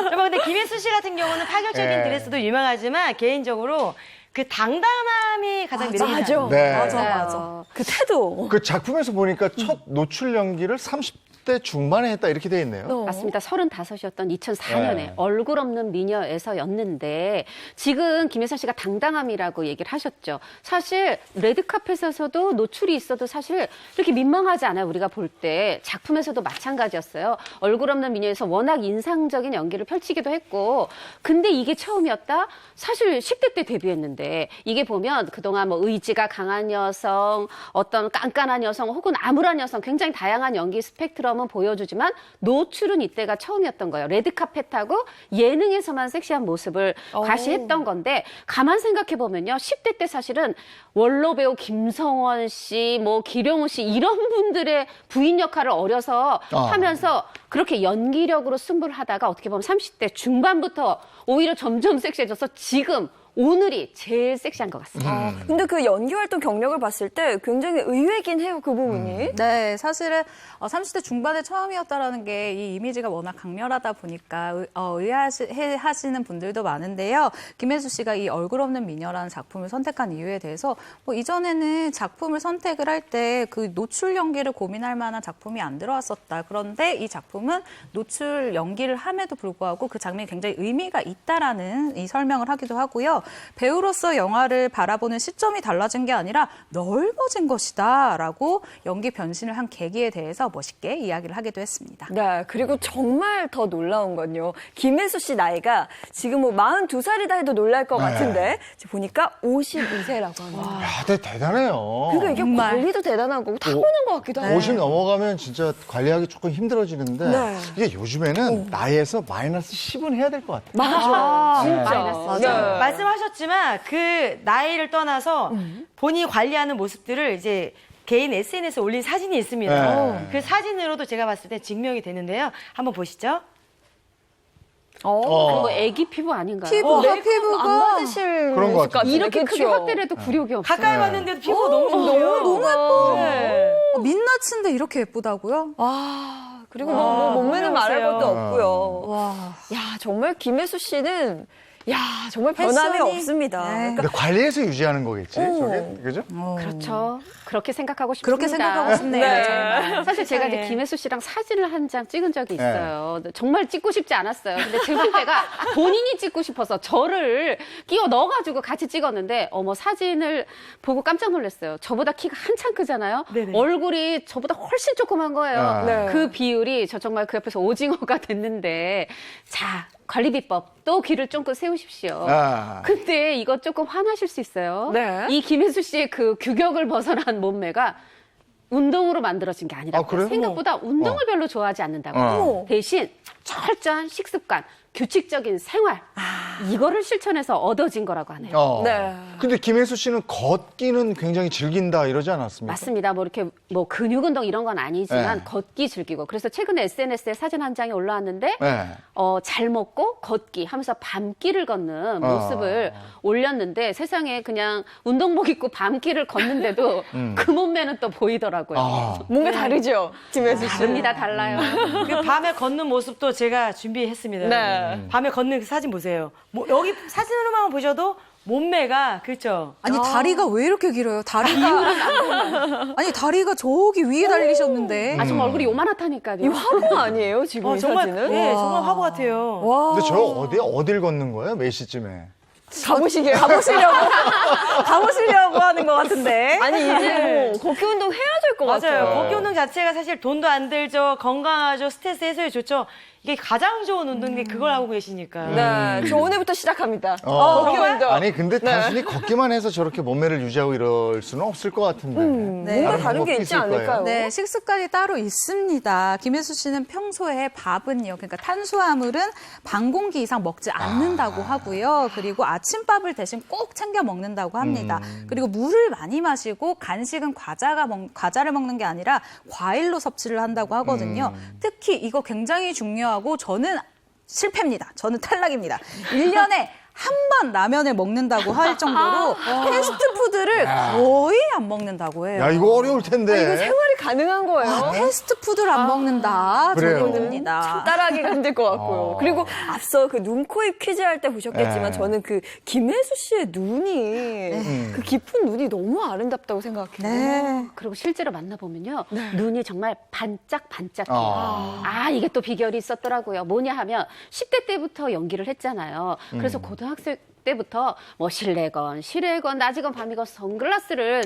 여러분, 근데 김혜수 씨 같은 경우는 파격적인 드레스도 유명하지만 개인적으로 그 당당함이 가장 매력이죠. 네. 맞아. 그 태도. 그 작품에서 보니까 첫 노출 연기를 30대 중반에 했다 이렇게 돼 있네요. 맞습니다. 35이었던 2004년에 네. 얼굴 없는 미녀에서였는데 지금 김혜선 씨가 당당함이라고 얘기를 하셨죠. 사실 레드카펫에서도 노출이 있어도 사실 이렇게 민망하지 않아요. 우리가 볼 때 작품에서도 마찬가지였어요. 얼굴 없는 미녀에서 워낙 인상적인 연기를 펼치기도 했고 근데 이게 처음이었다? 사실 10대 때 데뷔했는데 이게 보면 그동안 뭐 의지가 강한 여성, 어떤 깐깐한 여성 혹은 암울한 여성 굉장히 다양한 연기 스펙트럼은 보여주지만 노출은 이때가 처음이었던 거예요. 레드카펫하고 예능에서만 섹시한 모습을 과시했던 건데 가만 생각해보면요. 10대 때 사실은 원로 배우 김성원 씨, 뭐 기룡우 씨 이런 분들의 부인 역할을 어려서 하면서 그렇게 연기력으로 승부를 하다가 어떻게 보면 30대 중반부터 오히려 점점 섹시해져서 지금 오늘이 제일 섹시한 것 같습니다. 근데 그 연기 활동 경력을 봤을 때 굉장히 의외긴 해요, 그 부분이. 네, 사실은 30대 중반에 처음이었다라는 게 이 이미지가 워낙 강렬하다 보니까 의아하시는 분들도 많은데요. 김혜수 씨가 이 얼굴 없는 미녀라는 작품을 선택한 이유에 대해서 이전에는 작품을 선택을 할 때 그 노출 연기를 고민할 만한 작품이 안 들어왔었다. 그런데 이 작품은 노출 연기를 함에도 불구하고 그 장면이 굉장히 의미가 있다라는 이 설명을 하기도 하고요. 배우로서 영화를 바라보는 시점이 달라진 게 아니라 넓어진 것이다라고 연기 변신을 한 계기에 대해서 멋있게 이야기를 하기도 했습니다. 네, 그리고 정말 더 놀라운 건요. 김혜수 씨 나이가 지금 42살이다 해도 놀랄 것 같은데 보니까 52세라고 합니다. 야, 대단해요. 그러니까 이게 관리도 대단한 거고 타고난 것 같기도 하고. 50 넘어가면 진짜 관리하기 조금 힘들어지는데 이게 요즘에는 나이에서 마이너스 10은 해야 될 것 같아요. 맞아. 진짜. 네. 말씀하셨지만 그 나이를 떠나서 본인이 관리하는 모습들을 이제 개인 SNS에 올린 사진이 있습니다. 그 사진으로도 제가 봤을 때 증명이 되는데요. 한번 보시죠. 그거 애기 피부 아닌가요? 피부가 안 받으실 그런 것 같아요. 이렇게 크게 확대해도 굴욕이 없어요. 가까이 봤는데도 피부가 너무 좋네요. 너무 예뻐. 네. 민낯인데 이렇게 예쁘다고요? 그리고 몸매는 말할 보세요. 것도 없고요. 야, 정말 김혜수 씨는 야, 정말 변함이 패션이- 없습니다. 네. 그러니까 근데 관리해서 유지하는 거겠지, 저게 그죠? 그렇죠. 그렇게 생각하고 싶습니다. 그렇게 생각하고 싶네요. 네. 정말. 사실 제가 이제 김혜수 씨랑 사진을 한 장 찍은 적이 있어요. 정말 찍고 싶지 않았어요. 근데 제 후배가 본인이 찍고 싶어서 저를 끼워 넣어가지고 같이 찍었는데 사진을 보고 깜짝 놀랐어요. 저보다 키가 한참 크잖아요. 네네. 얼굴이 저보다 훨씬 조그만 거예요. 아. 네. 그 비율이 저 정말 그 옆에서 오징어가 됐는데 자, 관리 비법 또 귀를 쫑긋 세우십시오. 아. 근데 이거 조금 화나실 수 있어요. 네. 이 김혜수 씨의 그 규격을 벗어난 몸매가 운동으로 만들어진 게 아니라 아, 그래요? 생각보다 운동을 별로 좋아하지 않는다고. 어. 대신 철저한 식습관, 규칙적인 생활 이거를 실천해서 얻어진 거라고 하네요. 네. 근데 김혜수 씨는 걷기는 굉장히 즐긴다 이러지 않았습니까? 맞습니다. 뭐 이렇게 뭐 근육 운동 이런 건 아니지만 네. 걷기 즐기고 그래서 최근에 SNS에 사진 한 장이 올라왔는데 네. 잘 먹고 걷기 하면서 밤길을 걷는 모습을 올렸는데 세상에 그냥 운동복 입고 밤길을 걷는데도 그 몸매는 또 보이더라고요. 아. 뭔가 다르죠, 김혜수 씨. 다릅니다. 달라요. 그 밤에 걷는 모습도 제가 준비했습니다. 네. 밤에 걷는 그 사진 보세요. 여기 사진으로만 보셔도 몸매가 그렇죠. 아니 다리가 왜 이렇게 길어요? 다리가 아니 다리가 저기 위에 달리셨는데. 아 정말 얼굴이 요만하다니까요. 이 화보 아니에요, 지금 이 정말 사진은? 네, 정말 화보 같아요. 와. 근데 저 어딜 걷는 거예요? 몇 시쯤에? 가보시려고 하는 것 같은데. 아니, 이제 뭐 걷기 운동 해야 될 것 맞아요. 같아요. 걷기 운동 자체가 사실 돈도 안 들죠, 건강하죠, 스트레스 해소에 좋죠. 이게 가장 좋은 운동인데 그걸 하고 계시니까. 네, 저 오늘부터 시작합니다. 어. 걷기 운동. 아니 근데 단순히 걷기만 해서 저렇게 몸매를 유지하고 이럴 수는 없을 것 같은데. 네. 뭔가 다른 게 방법이 있지 있을 않을까요? 거예요. 네, 식습관이 따로 있습니다. 김혜수 씨는 평소에 밥은요, 그러니까 탄수화물은 반 공기 이상 먹지 않는다고 하고요. 그리고 아침밥을 대신 꼭 챙겨 먹는다고 합니다. 그리고 물을 많이 마시고 간식은 과자를 먹는 게 아니라 과일로 섭취를 한다고 하거든요. 특히 이거 굉장히 중요하고 저는 실패입니다. 저는 탈락입니다. 1년에 한 번 라면을 먹는다고 할 정도로 패스트푸드를 거의 안 먹는다고 해요. 야 이거 어려울 텐데. 이거 생활이 가능한 거예요? 패스트푸드를 안 먹는다. 그래요. 저는 힘듭니다. 따라하기가 힘들 것 같고요. 그리고 앞서 그 눈, 코, 입 퀴즈 할 때 보셨겠지만 네. 저는 그 김혜수 씨의 눈이 그 깊은 눈이 너무 아름답다고 생각해요. 네. 그리고 실제로 만나보면요. 눈이 정말 반짝반짝해요. 이게 또 비결이 있었더라고요. 뭐냐 하면 10대 때부터 연기를 했잖아요. 그래서 고등학생 때부터 뭐 실내건 낮이건 밤이건 선글라스를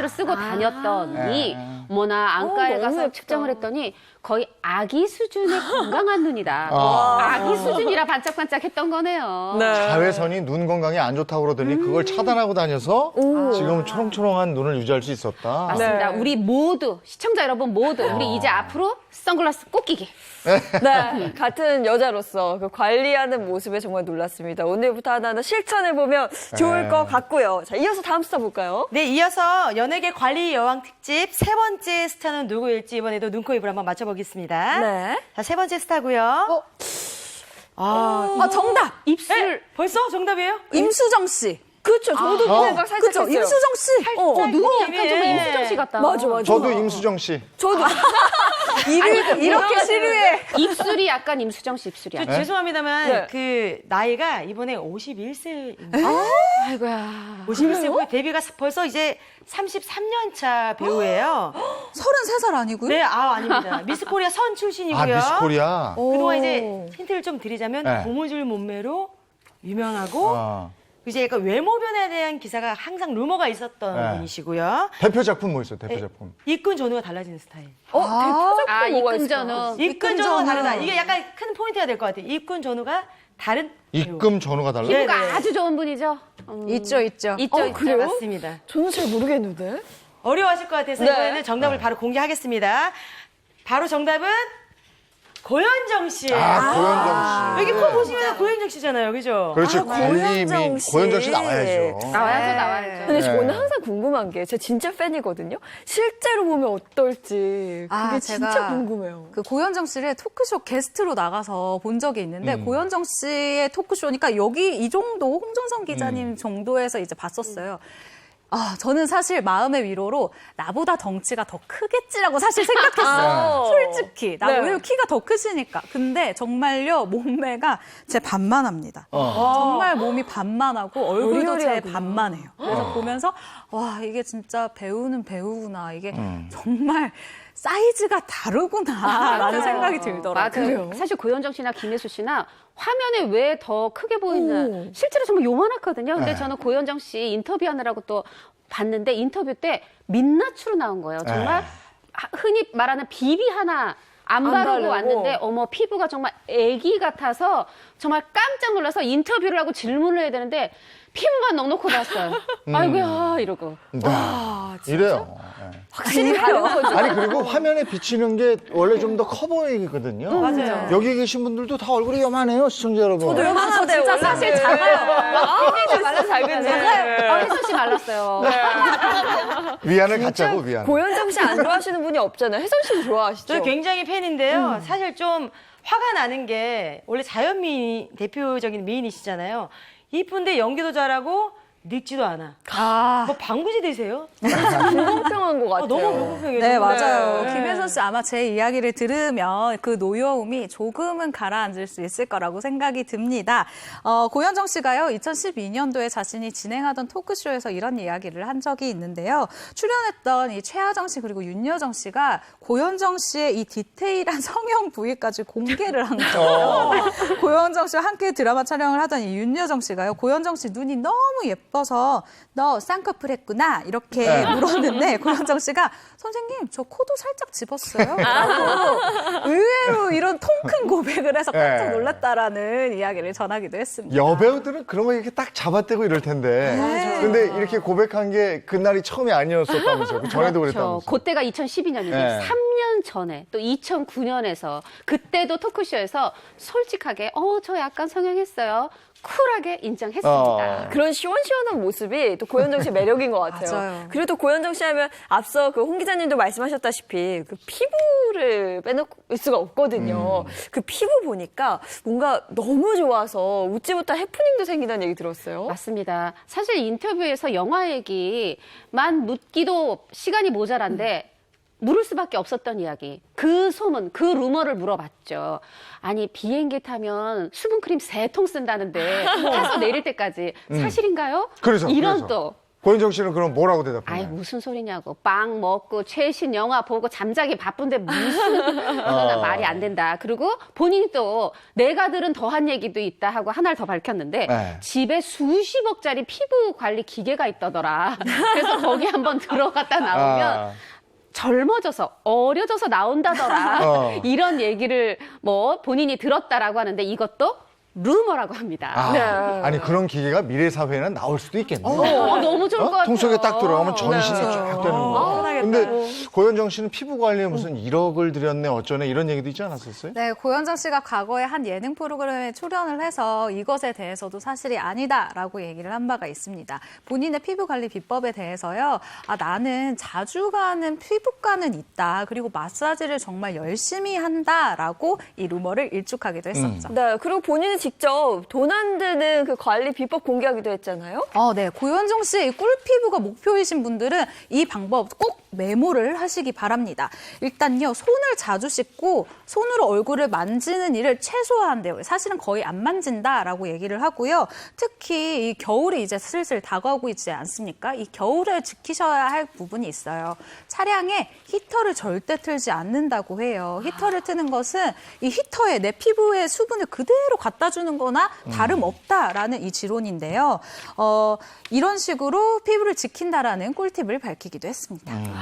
쓰고 다녔더니 뭐나 안과에 너무 가서 예쁘다. 측정을 했더니 거의 아기 수준의 건강한 눈이다. 아. 아기 수준이라 반짝반짝했던 거네요. 자외선이 눈 건강에 안 좋다고 그러더니 그걸 차단하고 다녀서 지금 초롱초롱한 눈을 유지할 수 있었다. 맞습니다. 네. 우리 모두 시청자 여러분 모두 우리 이제 앞으로 선글라스 꼭 끼기. 네, 같은 여자로서 그 관리하는 모습에 정말 놀랐습니다. 오늘부터 하나하나 실천해보면 좋을 것 같고요. 자, 이어서 다음 스타 볼까요? 네, 이어서 연예계 관리 여왕 특집 세 번째 스타는 누구일지 이번에도 눈, 코, 입을 한번 맞춰보겠습니다. 네. 자, 세 번째 스타고요. 정답! 입술 벌써 정답이에요? 임수정 씨. 그렇죠. 저도 그 생각 살짝 그쵸? 했어요. 임수정 씨. 눈이 약간 좀 임수정 씨 같다. 맞아. 저도 임수정 씨. 저도. 이렇게 시류에. 입술이 약간 임수정 씨 입술이야. 죄송합니다만 네. 그 나이가 이번에 51세입니다. 아이고야. 51세고 데뷔가 벌써 이제 33년 차 배우예요. 33살 아니고요? 네, 아닙니다. 미스 코리아 선 출신이고요. 미스 코리아. 그동안 이제 힌트를 좀 드리자면 네. 고무줄 몸매로 유명하고 아. 이제 약간 외모 변화에 대한 기사가 항상 루머가 있었던 네. 분이시고요. 대표 작품 뭐 있어요? 대표 작품. 입군 전후가 달라지는 스타일. 대표 작품 뭐가 입금 있을까? 전후. 입군 전후가 다르다. 이게 약간 큰 포인트가 될 것 같아요. 입군 전후가 다른 배우. 입금 전후가 달라. 네. 피부가 아주 좋은 분이죠. 있죠. 있죠. 그래요? 맞습니다. 저는 잘 모르겠는데. 어려워하실 것 같아서 네. 이번에는 정답을 바로 공개하겠습니다. 바로 정답은 고현정 씨. 고현정 씨. 여기 코 보시면 고현정 씨잖아요. 그죠? 그렇죠. 고현정 씨. 고현정 씨 나와야죠. 나와야죠. 근데 네. 저는 항상 궁금한 게 제가 진짜 팬이거든요. 실제로 보면 어떨지 그게 진짜 제가 궁금해요. 그 고현정 씨를 토크쇼 게스트로 나가서 본 적이 있는데 고현정 씨의 토크쇼니까 여기 이 정도 홍정선 기자님 정도에서 이제 봤었어요. 저는 사실 마음의 위로로 나보다 덩치가 더 크겠지라고 사실 생각했어요. 솔직히. 나 오히려 키가 더 크시니까. 근데 정말요, 몸매가 제 반만 합니다. 정말 몸이 반만 하고 얼굴도 제 반만 해요. 그래서 보면서 와, 이게 진짜 배우는 배우구나. 이게 정말 사이즈가 다르구나라는 생각이 들더라고요. 맞아요. 사실 고현정 씨나 김혜수 씨나 화면에 왜 더 크게 보이는 실제로 정말 요만하거든요. 근데 저는 고현정 씨 인터뷰하느라고 또 봤는데 인터뷰 때 민낯으로 나온 거예요. 정말 흔히 말하는 비비 하나 안 바르고 왔는데 어머 피부가 정말 애기 같아서 정말 깜짝 놀라서 인터뷰를 하고 질문을 해야 되는데 피부만 넉넉히 봤어요. 아이고야 이러고. 와, 이래요. 확실히 다른 거죠. 아니 그리고 화면에 비치는 게 원래 좀 더 커 보이거든요. 맞아요. 여기 계신 분들도 다 얼굴이 요만해요, 시청자 여러분. 저도 요만한데 진짜 원래. 사실 작아요. 피디도 말라서 작은데. 혜수 씨 말랐어요. 위안을 갖자고 위안. 고현정 씨 안 좋아하시는 분이 없잖아요. 혜선 씨도 좋아하시죠? 저 굉장히 팬인데요. 사실 좀 화가 나는 게 원래 자연미인 대표적인 미인이시잖아요. 이쁜데 연기도 잘하고 늙지도 않아. 뭐 방부제 되세요? 불공평한 것 같아요. 너무 불공평해요. 네, 정말. 맞아요. 네. 김혜선 씨 아마 제 이야기를 들으면 그 노여움이 조금은 가라앉을 수 있을 거라고 생각이 듭니다. 고현정 씨가요, 2012년도에 자신이 진행하던 토크쇼에서 이런 이야기를 한 적이 있는데요. 출연했던 이 최하정 씨 그리고 윤여정 씨가 고현정 씨의 이 디테일한 성형 부위까지 공개를 한 거예요. 고현정 씨와 함께 드라마 촬영을 하던 이 윤여정 씨가요, 고현정 씨 눈이 너무 예뻐서 너 쌍꺼풀 했구나 이렇게 물었는데 고현정 씨가 선생님 저 코도 살짝 집었어요. 라고 의외로 이런 통 큰 고백을 해서 깜짝 놀랐다라는 이야기를 전하기도 했습니다. 여배우들은 그런 거 이렇게 딱 잡아떼고 이럴 텐데. 근데 이렇게 고백한 게 그날이 처음이 아니었었다면서요. 그 전에도 그랬다면서요. 그때가 2012년인데 네. 3년 전에 또 2009년에서 그때도 토크쇼에서 솔직하게 저 약간 성형했어요. 쿨하게 인정했습니다. 그런 시원시원한 모습이 또 고현정 씨의 매력인 것 같아요. 맞아요. 그리고 또 고현정 씨 하면 앞서 그 홍 기자님도 말씀하셨다시피 그 피부를 빼놓을 수가 없거든요. 그 피부 보니까 뭔가 너무 좋아서 웃지 못할 해프닝도 생기다는 얘기 들었어요. 맞습니다. 사실 인터뷰에서 영화 얘기만 묻기도 시간이 모자란데 물을 수밖에 없었던 이야기. 그 소문, 그 루머를 물어봤죠. 아니 비행기 타면 수분크림 3통 쓴다는데 타서 내릴 때까지 사실인가요? 그래서 또. 고현정 씨는 그럼 뭐라고 대답했나요? 아이 무슨 소리냐고. 빵 먹고 최신 영화 보고 잠자기 바쁜데 무슨 말이 안 된다. 그리고 본인이 또 내가 들은 더한 얘기도 있다 하고 하나를 더 밝혔는데 집에 수십억짜리 피부 관리 기계가 있다더라. 그래서 거기 한번 들어갔다 나오면 젊어져서 어려져서 나온다더라. 이런 얘기를 뭐 본인이 들었다라고 하는데 이것도 루머라고 합니다. 아니 그런 기계가 미래 사회에는 나올 수도 있겠네요. 너무 좋을 것 같아요. 통 속에 딱 들어가면 전신이 쫙 되는 거. 근데 고현정 씨는 피부 관리에 무슨 1억을 들였네 어쩌네 이런 얘기도 있지 않았었어요? 네, 고현정 씨가 과거에 한 예능 프로그램에 출연을 해서 이것에 대해서도 사실이 아니다라고 얘기를 한 바가 있습니다. 본인의 피부 관리 비법에 대해서요. 나는 자주 가는 피부과는 있다. 그리고 마사지를 정말 열심히 한다라고 이 루머를 일축하기도 했었죠. 네, 그리고 본인이 직접 돈 안 드는 그 관리 비법 공개하기도 했잖아요. 네. 고현정 씨의 꿀피부가 목표이신 분들은 이 방법 꼭 메모를 하시기 바랍니다. 일단요, 손을 자주 씻고 손으로 얼굴을 만지는 일을 최소화한대요. 사실은 거의 안 만진다라고 얘기를 하고요. 특히 이 겨울이 이제 슬슬 다가오고 있지 않습니까? 이 겨울을 지키셔야 할 부분이 있어요. 차량에 히터를 절대 틀지 않는다고 해요. 히터를 트는 것은 이 히터에 내 피부의 수분을 그대로 갖다 주는 거나 다름없다라는 이 지론인데요. 이런 식으로 피부를 지킨다라는 꿀팁을 밝히기도 했습니다.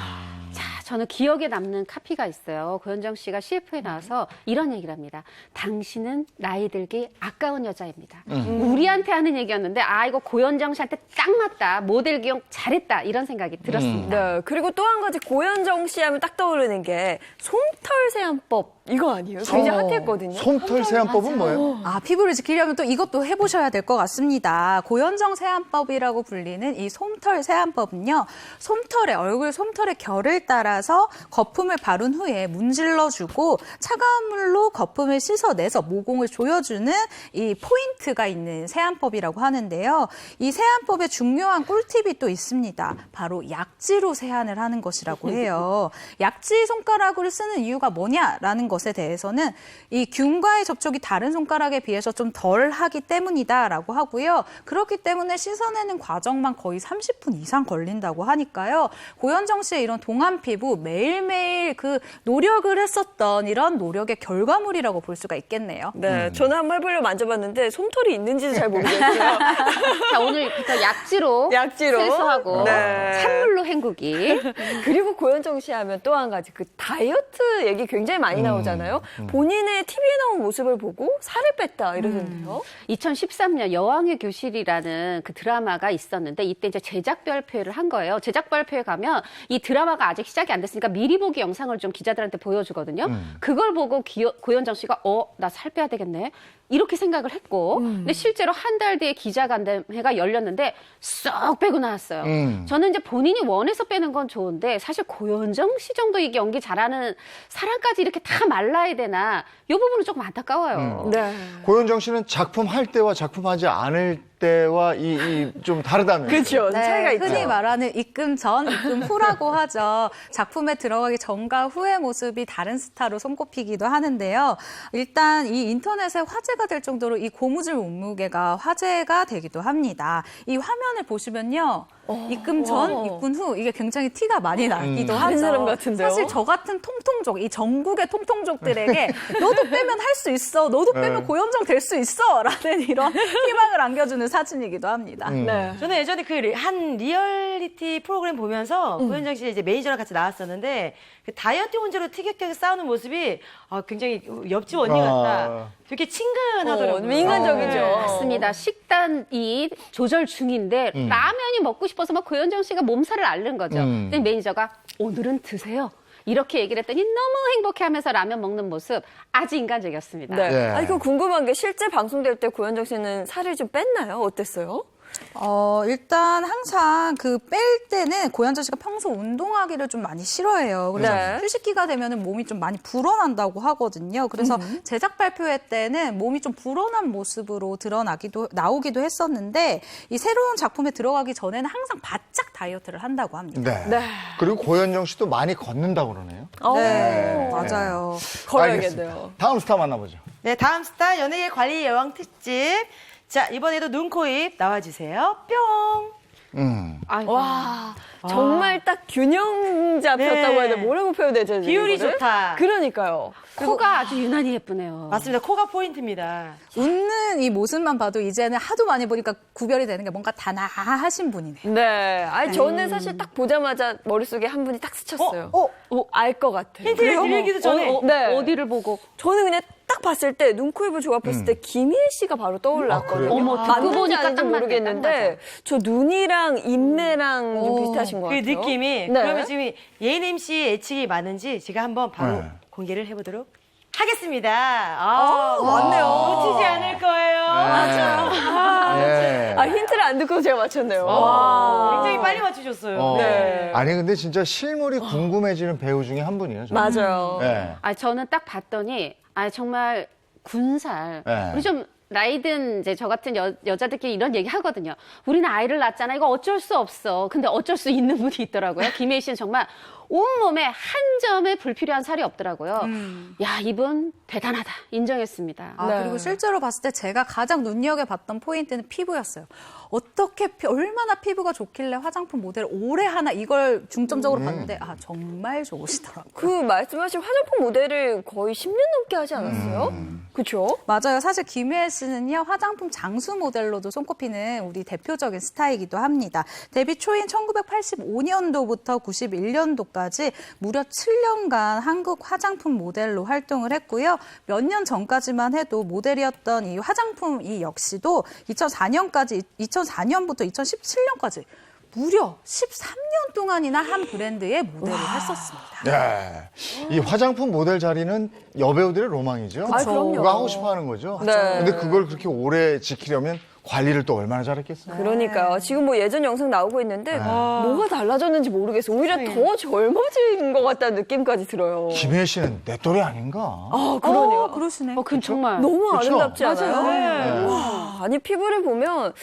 자, 저는 기억에 남는 카피가 있어요. 고현정 씨가 CF에 나와서 이런 얘기를 합니다. 당신은 나이 들기 아까운 여자입니다. 우리한테 하는 얘기였는데 이거 고현정 씨한테 딱 맞다. 모델 기억 잘했다. 이런 생각이 들었습니다. 네, 그리고 또 한 가지 고현정 씨 하면 딱 떠오르는 게 솜털 세안법. 이거 아니에요? 굉장히 핫했거든요. 솜털 세안법은 뭐예요? 아, 피부를 지키려면 또 이것도 해보셔야 될 것 같습니다. 고현정 세안법이라고 불리는 이 솜털 세안법은요, 얼굴 솜털의 결을 따라서 거품을 바른 후에 문질러주고 차가운 물로 거품을 씻어내서 모공을 조여주는 이 포인트가 있는 세안법이라고 하는데요. 이 세안법에 중요한 꿀팁이 또 있습니다. 바로 약지로 세안을 하는 것이라고 해요. 약지 손가락으로 쓰는 이유가 뭐냐라는 것에 대해서는 이 균과의 접촉이 다른 손가락에 비해서 좀 덜 하기 때문이다라고 하고요. 그렇기 때문에 씻어내는 과정만 거의 30분 이상 걸린다고 하니까요. 고현정 씨의 이런 동안 피부 매일매일 그 노력을 했었던 이런 노력의 결과물이라고 볼 수가 있겠네요. 네, 저는 한번 해보려고 만져봤는데 솜털이 있는지도 잘 모르겠어요. 자, 오늘부터 약지로 세수하고 네. 찬물로 헹구기. 그리고 고현정 씨 하면 또 한 가지 그 다이어트 얘기 굉장히 많이 나오잖아요. 본인의 TV에 나온 모습을 보고 살을 뺐다 이러던데요. 2013년 여왕의 교실이라는 그 드라마가 있었는데 이때 이제 제작 발표를 한 거예요. 제작 발표에 가면 이 드라마가 아직 시작이 안 됐으니까 미리 보기 영상을 좀 기자들한테 보여주거든요. 그걸 보고 고현정 씨가 나 살 빼야 되겠네. 이렇게 생각을 했고 근데 실제로 한 달 뒤에 기자간담회가 열렸는데 쏙 빼고 나왔어요. 저는 이제 본인이 원해서 빼는 건 좋은데 사실 고현정 씨 정도 이게 연기 잘하는 사람까지 이렇게 다 말라야 되나 이 부분은 조금 안타까워요. 네. 고현정 씨는 작품 할 때와 작품 하지 않을 때와 좀 다르다면서요? 그렇죠. 네, 차이가 있죠. 흔히 말하는 입금 전, 입금 후라고 하죠. 작품에 들어가기 전과 후의 모습이 다른 스타로 손꼽히기도 하는데요. 일단 이 인터넷에 화제가 될 정도로 이 고무줄 몸무게가 화제가 되기도 합니다. 이 화면을 보시면요. 입금 전, 입금 후 이게 굉장히 티가 많이 나기도 하죠. 다른 사람 같은데요? 사실 저 같은 통통족, 이 전국의 통통족들에게 너도 빼면 할 수 있어, 너도 빼면 고현정 될 수 있어 라는 이런 희망을 안겨주는 사진이기도 합니다. 네. 저는 예전에 그 한 리얼리티 프로그램 보면서 고현정 씨 이제 매니저랑 같이 나왔었는데 그 다이어트 문제로 티격태격 싸우는 모습이 굉장히 옆집 언니 같다. 되게 친근하더라고요. 인간적이죠. 맞습니다. 식단이 조절 중인데 라면이 먹고 싶어서 막 고현정 씨가 몸살을 앓는 거죠. 근데 매니저가 오늘은 드세요. 이렇게 얘기를 했더니 너무 행복해하면서 라면 먹는 모습 아주 인간적이었습니다. 네. 네. 아니, 그 궁금한 게 실제 방송될 때 고현정 씨는 살을 좀 뺐나요? 어땠어요? 일단 항상 그 뺄 때는 고현정 씨가 평소 운동하기를 좀 많이 싫어해요. 그래서 네. 휴식기가 되면은 몸이 좀 많이 불어난다고 하거든요. 그래서 제작 발표회 때는 몸이 좀 불어난 모습으로 나오기도 했었는데 이 새로운 작품에 들어가기 전에는 항상 바짝 다이어트를 한다고 합니다. 네. 네. 그리고 고현정 씨도 많이 걷는다고 그러네요. 네, 맞아요. 걸어야겠네요. 알겠습니다. 다음 스타 만나보죠. 네, 다음 스타 연예계 관리 여왕 특집. 자, 이번에도 눈, 코, 입 나와주세요. 뿅. 와, 정말 딱 균형 잡혔다고 네. 해야 돼. 뭐라고 표현해야 되지? 비율이 이거를? 좋다. 그러니까요. 코가 아주 유난히 예쁘네요. 맞습니다. 코가 포인트입니다. 웃는 이 모습만 봐도 이제는 하도 많이 보니까 구별이 되는 게 뭔가 단아하신 분이네요. 네. 아니, 저는 사실 딱 보자마자 머릿속에 한 분이 딱 스쳤어요. 알 것 같아요. 힌트를 드리기도 전에. 네. 어디를 보고? 저는 그냥 딱 봤을 때 눈, 코, 입을 조합했을 때 김희애 씨가 바로 떠올랐거든요. 그래요? 어머, 듣고 맞는지 보니까 아닌지 딱 맞네, 모르겠는데 저 눈이랑 인매랑 좀 비슷하신 것 그 같아요. 느낌이. 네. 그러면 지금 예인 MC 예측이 맞는지 제가 한번 바로 네. 공개를 해보도록 하겠습니다. 맞네요. 놓치지 않을 거예요. 예. 힌트를 안 듣고 제가 맞췄네요. 굉장히 빨리 맞추셨어요. 네. 아니 근데 진짜 실물이 궁금해지는 배우 중에 한 분이에요. 저는. 맞아요. 네. 저는 딱 봤더니 정말 군살. 네. 우리 좀 나이든 이제 저 같은 여자들끼리 이런 얘기 하거든요. 우리는 아이를 낳았잖아. 이거 어쩔 수 없어. 근데 어쩔 수 있는 분이 있더라고요. 김혜희 씨는 정말 온몸에 한 점의 불필요한 살이 없더라고요. 야, 이분 대단하다. 인정했습니다. 네. 그리고 실제로 봤을 때 제가 가장 눈여겨봤던 포인트는 피부였어요. 얼마나 피부가 좋길래 화장품 모델을 오래 하나 이걸 중점적으로 봤는데 정말 좋으시더라고요. 그 말씀하신 화장품 모델을 거의 10년 넘게 하지 않았어요? 그렇죠? 맞아요. 사실 김혜애 씨는요, 화장품 장수 모델로도 손꼽히는 우리 대표적인 스타이기도 합니다. 데뷔 초인 1985년도부터 91년도까지 무려 7년간 한국 화장품 모델로 활동을 했고요. 몇 년 전까지만 해도 모델이었던 이 화장품 이 역시도 2004년부터 2017년까지 무려 13년 동안이나 한 브랜드의 모델을 했었습니다. 네. 이 화장품 모델 자리는 여배우들의 로망이죠. 아, 그럼요. 그거 하고 싶어 하는 거죠. 네. 근데 그걸 그렇게 오래 지키려면 관리를 또 얼마나 잘했겠어요. 그러니까요. 지금 뭐 예전 영상 나오고 있는데 뭐가 달라졌는지 모르겠어. 오히려 더 젊어진 것 같다는 느낌까지 들어요. 김혜애 씨는 내 또래 아닌가? 아, 그러네요. 그러시네. 그건 정말 너무 그쵸? 아름답지 않아요? 네. 와, 아니 피부를 보면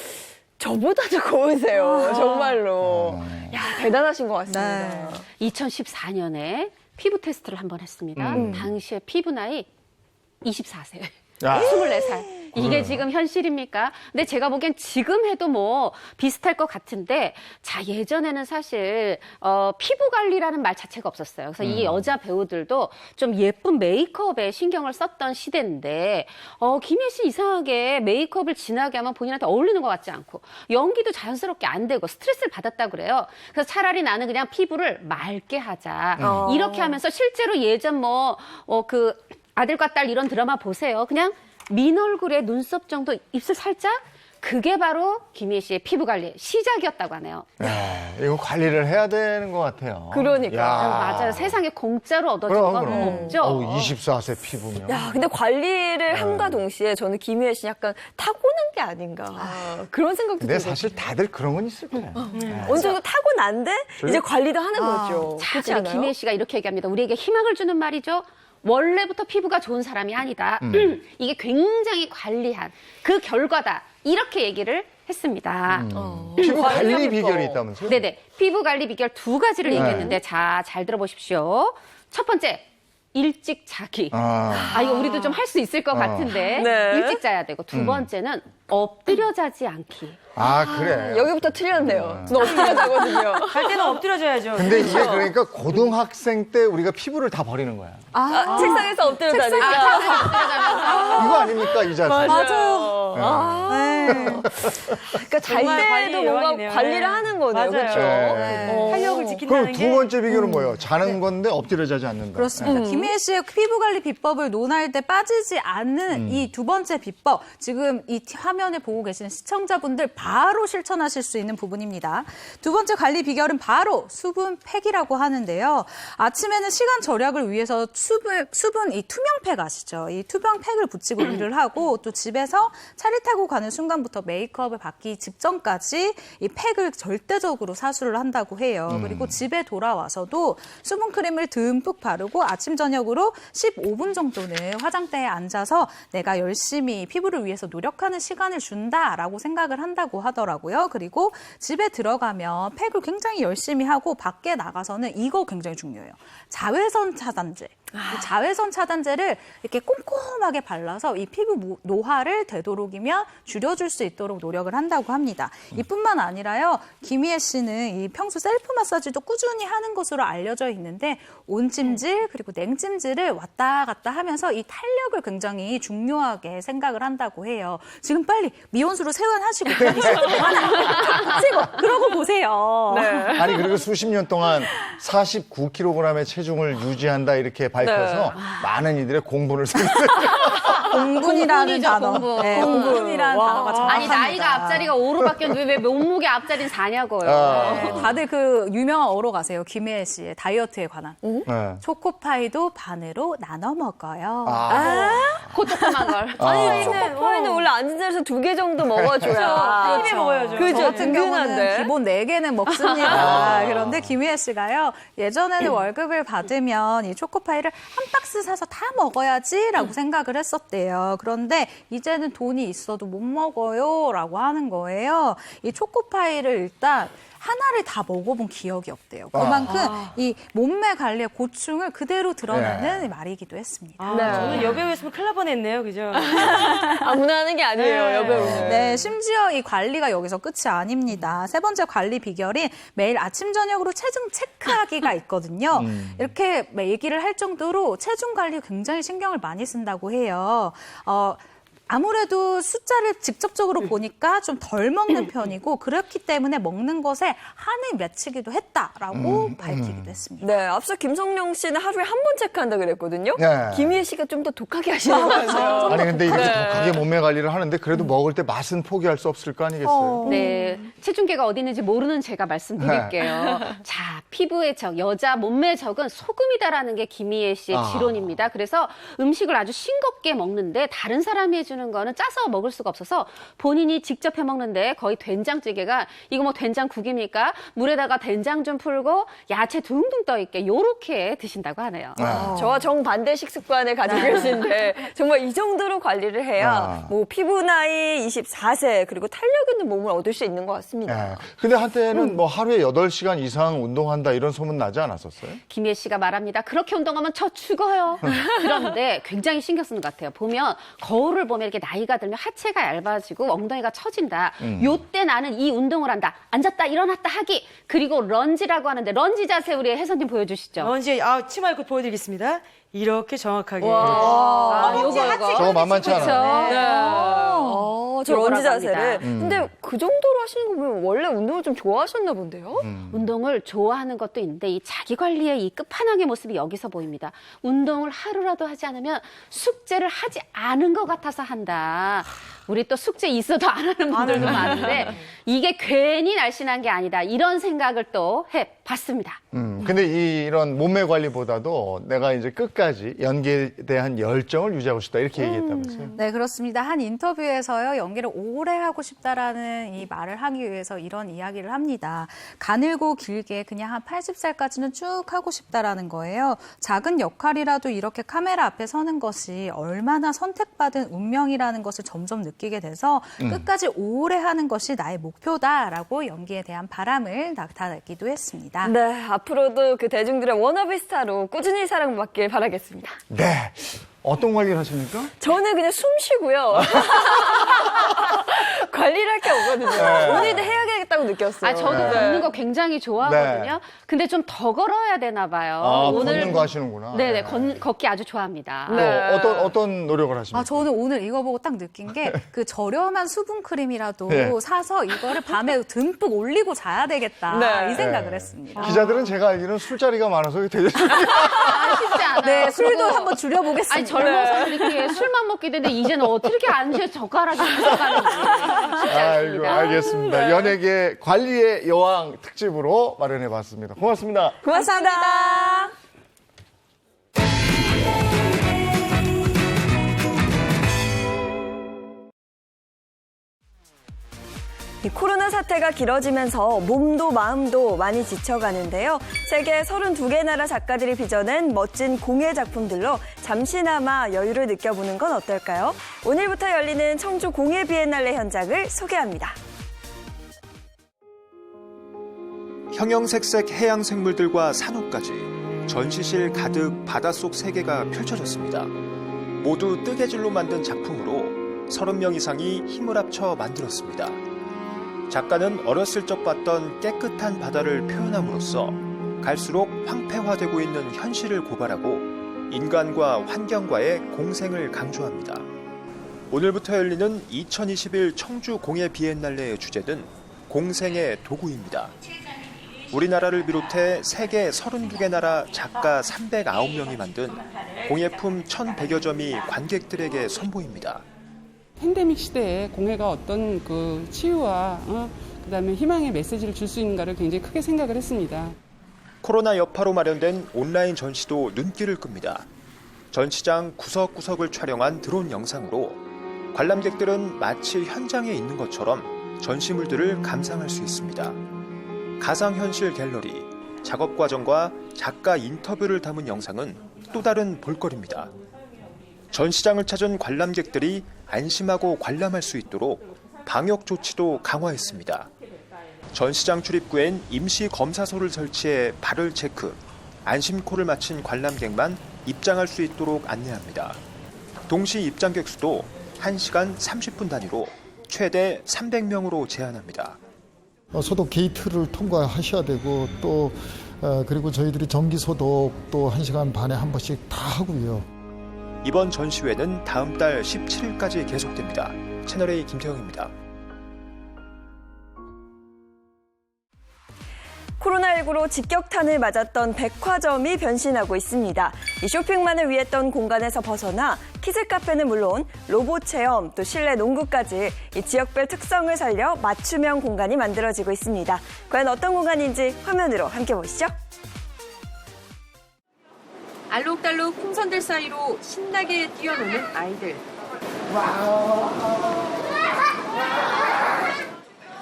저보다도 고우세요. 정말로. 야, 대단하신 것 같습니다. 네. 2014년에 피부 테스트를 한번 했습니다. 당시에 피부 나이 24세. 야. 24살. 이게 지금 현실입니까? 근데 제가 보기엔 지금 해도 뭐 비슷할 것 같은데, 자, 예전에는 사실, 피부 관리라는 말 자체가 없었어요. 그래서 이 여자 배우들도 좀 예쁜 메이크업에 신경을 썼던 시대인데, 김혜애 씨 이상하게 메이크업을 진하게 하면 본인한테 어울리는 것 같지 않고, 연기도 자연스럽게 안 되고 스트레스를 받았다 그래요. 그래서 차라리 나는 그냥 피부를 맑게 하자. 이렇게 하면서 실제로 예전 그 아들과 딸 이런 드라마 보세요. 그냥 민 얼굴에 눈썹 정도, 입술 살짝, 그게 바로 김혜애 씨의 피부 관리의 시작이었다고 하네요. 네, 이거 관리를 해야 되는 것 같아요. 그러니까. 맞아요. 세상에 공짜로 얻어지는 건 없죠. 24세 피부면. 야, 근데 관리를 함과 동시에 저는 김혜애 씨 약간 타고난 게 아닌가. 그런 생각도 근데 들어요. 사실 다들 그런 건 있을 거예요. 어느 정도 타고난데 이제 관리도 하는 거죠. 자, 그렇지 우리 않아요? 김혜애 씨가 이렇게 얘기합니다. 우리에게 희망을 주는 말이죠. 원래부터 피부가 좋은 사람이 아니다. 이게 굉장히 관리한 그 결과다. 이렇게 얘기를 했습니다. 피부 관리 비결이 있다면서요? 네네. 피부 관리 비결 2가지를 얘기했는데, 자, 잘 들어보십시오. 첫 번째, 일찍 자기. 이거 우리도 좀 할 수 있을 것 같은데. 네. 일찍 자야 되고. 두 번째는 엎드려 자지 않기. 그래. 여기부터 틀렸네요. 저는 엎드려 자거든요. 갈 때는 엎드려줘야죠. 근데 이게 그러니까 고등학생 때 우리가 피부를 다 버리는 거야. 책상에서 엎드려 자니까. 이거 아닙니까, 이 자세? 맞아요. 그러니까 잘 정말 때도 관리의 뭔가 여왕이네요. 관리를 하는 거네요. 맞아요. 그렇죠? 네. 탄력을 그럼 지킨다는 두 게 번째 비결은 뭐예요? 자는 건데 엎드려 자지 않는다. 그렇습니다. 김혜애 씨의 피부 관리 비법을 논할 때 빠지지 않는 이 두 번째 비법, 지금 이 화면에 보고 계시는 시청자분들 바로 실천하실 수 있는 부분입니다. 두 번째 관리 비결은 바로 수분 팩이라고 하는데요. 아침에는 시간 절약을 위해서 수분 이 투명팩 아시죠? 이 투명팩을 붙이고 일을 하고, 또 집에서 차를 타고 가는 순간부터 메이크업을 받기 직전까지 이 팩을 절대적으로 사수를 한다고 해요. 그리고 집에 돌아와서도 수분크림을 듬뿍 바르고 아침 저녁으로 15분 정도는 화장대에 앉아서 내가 열심히 피부를 위해서 노력하는 시간을 준다라고 생각을 한다고 하더라고요. 그리고 집에 들어가면 팩을 굉장히 열심히 하고 밖에 나가서는 이거 굉장히 중요해요. 자외선 차단제. 이 자외선 차단제를 이렇게 꼼꼼하게 발라서 이 피부 노화를 되도록이면 줄여줄 수 있도록 노력을 한다고 합니다. 이뿐만 아니라요, 김희애 씨는 이 평소 셀프 마사지도 꾸준히 하는 것으로 알려져 있는데, 온찜질 그리고 냉찜질을 왔다 갔다 하면서 이 탄력을 굉장히 중요하게 생각을 한다고 해요. 지금 빨리 미온수로 세안하시고 그러고 보세요. 네. 아니, 그리고 수십 년 동안 49kg의 체중을 유지한다 이렇게 밝혀서 많은 이들의 공분을 샀어요. 공분이라는 공분이죠, 단어. 공분. 네, 공분이라는 단어가 정확합니다. 아니, 나이가 앞자리가 5로 바뀌었는데 왜 몸무게 앞자리는 4냐고요. 네, 다들 그 유명한 어로 가세요. 김혜애 씨의 다이어트에 관한. 네. 초코파이도 반으로 나눠 먹어요. 그 조그만 걸. 아니, 초코파이는 원래 앉은 자리에서 2개 정도 먹어줘야. 한 입에 먹어야죠. 그죠? 저 같은 경우는 든든한데. 기본 4개는 먹습니다. 그런데 김희애 씨가요, 예전에는 월급을 받으면 이 초코파이를 한 박스 사서 다 먹어야지라고 생각을 했었대요. 그런데 이제는 돈이 있어도 못 먹어요라고 하는 거예요. 이 초코파이를 일단 하나를 다 먹어본 기억이 없대요. 그만큼 이 몸매 관리의 고충을 그대로 드러내는 말이기도 했습니다. 저는 여배우였으면 큰일 날 뻔했네요. 그죠? 아무나 하는 게 아니에요, 여배우는. 네, 심지어 이 관리가 여기서 끝이 아닙니다. 세 번째 관리 비결인 매일 아침 저녁으로 체중 체크하기가 있거든요. 이렇게 얘기를 할 정도로 체중 관리에 굉장히 신경을 많이 쓴다고 해요. 아무래도 숫자를 직접적으로 보니까 좀 덜 먹는 편이고 그렇기 때문에 먹는 것에 한을 맺히기도 했다라고 밝히기도 했습니다. 네, 앞서 김성령 씨는 하루에 한 번 체크한다 그랬거든요. 네. 김희애 씨가 좀 더 독하게 하시는 것 같아요. 아니 근데 이렇게 네. 독하게 몸매 관리를 하는데 그래도 먹을 때 맛은 포기할 수 없을 거 아니겠어요? 네, 체중계가 어디 있는지 모르는 제가 말씀드릴게요. 자, 피부의 적, 여자 몸매의 적은 소금이다라는 게 김희애 씨의 지론입니다. 그래서 음식을 아주 싱겁게 먹는데 다른 사람이 해주는 거는 짜서 먹을 수가 없어서 본인이 직접 해 먹는데 거의 된장찌개가 이거 뭐 된장국입니까? 물에다가 된장 좀 풀고 야채 둥둥 떠 있게 요렇게 드신다고 하네요. 저와 정반대 식습관을 가지고 계신데 정말 이 정도로 관리를 해야 뭐 피부 나이 24세 그리고 탄력 있는 몸을 얻을 수 있는 것 같습니다. 네. 근데 한때는 뭐 하루에 8시간 이상 운동한다 이런 소문 나지 않았었어요? 김희애 씨가 말합니다. 그렇게 운동하면 저 죽어요. 그런데 굉장히 신경 쓰는 것 같아요. 보면 거울을 보면 이렇게 나이가 들면 하체가 얇아지고 엉덩이가 처진다. 요때 나는 이 운동을 한다. 앉았다 일어났다 하기. 그리고 런지라고 하는데 런지 자세 우리 혜선님 보여주시죠. 런지 치마 입고 보여드리겠습니다. 이렇게 정확하게. 요거. 저거 만만치 않아요. 네. 저 런지 요거라고 자세를. 합니다. 근데 그 정도로 하시는 거 보면 원래 운동을 좀 좋아하셨나 본데요? 운동을 좋아하는 것도 있는데 이 자기 관리의 이 끝판왕의 모습이 여기서 보입니다. 운동을 하루라도 하지 않으면 숙제를 하지 않은 것 같아서 한다. 우리 또 숙제 있어도 안 하는 분들도 많은데 이게 괜히 날씬한 게 아니다. 이런 생각을 또 해봤습니다. 근데 이런 몸매 관리보다도 내가 이제 끝까지 연기에 대한 열정을 유지하고 싶다 이렇게 얘기했다면서요? 네, 그렇습니다. 한 인터뷰에서요, 연기를 오래 하고 싶다라는 이 말을 하기 위해서 이런 이야기를 합니다. 가늘고 길게 그냥 한 80살까지는 쭉 하고 싶다라는 거예요. 작은 역할이라도 이렇게 카메라 앞에 서는 것이 얼마나 선택받은 운명이라는 것을 점점 느끼게 돼서 끝까지 오래 하는 것이 나의 목표다라고 연기에 대한 바람을 나타내기도 했습니다. 네, 앞으로도 그 대중들의 워너비 스타로 꾸준히 사랑받길 바라겠습니다. 네. 어떤 관리를 하십니까? 저는 그냥 숨 쉬고요. 관리를 할 게 없거든요. 오늘도 해야겠다고 느꼈어요. 저도 걷는 거 굉장히 좋아하거든요. 근데 좀 더 걸어야 되나 봐요. 걷는 거 하시는구나. 네네, 걷기 아주 좋아합니다. 네. 어떤 노력을 하십니까? 저는 오늘 이거 보고 딱 느낀 게 그 저렴한 수분 크림이라도 네. 사서 이거를 밤에 듬뿍 올리고 자야 되겠다. 네. 이 생각을 했습니다. 기자들은 제가 알기로는 술자리가 많아서 되게 쉽지 않아요. 네, 술도 한번 줄여보겠습니다. 아니, 젊어서 이렇게 술만 먹게 되는데 이제는 어떻게 앉아 젓가락이 들어가는지 쉽지 아이고, 않습니다. 알겠습니다. 연예계 관리의 여왕 특집으로 마련해봤습니다. 고맙습니다. 고맙습니다. 이 코로나 사태가 길어지면서 몸도 마음도 많이 지쳐가는데요. 세계 32개 나라 작가들이 빚어낸 멋진 공예 작품들로 잠시나마 여유를 느껴보는 건 어떨까요? 오늘부터 열리는 청주 공예 비엔날레 현장을 소개합니다. 형형색색 해양 생물들과 산호까지 전시실 가득 바닷속 세계가 펼쳐졌습니다. 모두 뜨개질로 만든 작품으로 30명 이상이 힘을 합쳐 만들었습니다. 작가는 어렸을 적 봤던 깨끗한 바다를 표현함으로써 갈수록 황폐화되고 있는 현실을 고발하고 인간과 환경과의 공생을 강조합니다. 오늘부터 열리는 2021 청주 공예 비엔날레의 주제는 공생의 도구입니다. 우리나라를 비롯해 세계 32개 나라 작가 309명이 만든 공예품 1,100여 점이 관객들에게 선보입니다. 팬데믹 시대에 공예가 어떤 그 치유와 그다음에 희망의 메시지를 줄 수 있는가를 굉장히 크게 생각을 했습니다. 코로나 여파로 마련된 온라인 전시도 눈길을 끕니다. 전시장 구석구석을 촬영한 드론 영상으로 관람객들은 마치 현장에 있는 것처럼 전시물들을 감상할 수 있습니다. 가상현실 갤러리, 작업 과정과 작가 인터뷰를 담은 영상은 또 다른 볼거리입니다. 전시장을 찾은 관람객들이 안심하고 관람할 수 있도록 방역 조치도 강화했습니다. 전시장 출입구엔 임시 검사소를 설치해 발열 체크, 안심코를 마친 관람객만 입장할 수 있도록 안내합니다. 동시 입장객 수도 1시간 30분 단위로 최대 300명으로 제한합니다. 소독 게이트를 통과하셔야 되고 또 그리고 저희들이 정기 소독도 1시간 반에 한 번씩 다 하고요. 이번 전시회는 다음 달 17일까지 계속됩니다. 채널A 김태형입니다. 코로나19로 직격탄을 맞았던 백화점이 변신하고 있습니다. 이 쇼핑만을 위했던 공간에서 벗어나 키즈 카페는 물론 로봇 체험, 또 실내 농구까지 이 지역별 특성을 살려 맞춤형 공간이 만들어지고 있습니다. 과연 어떤 공간인지 화면으로 함께 보시죠. 알록달록 풍선들 사이로 신나게 뛰어노는 아이들.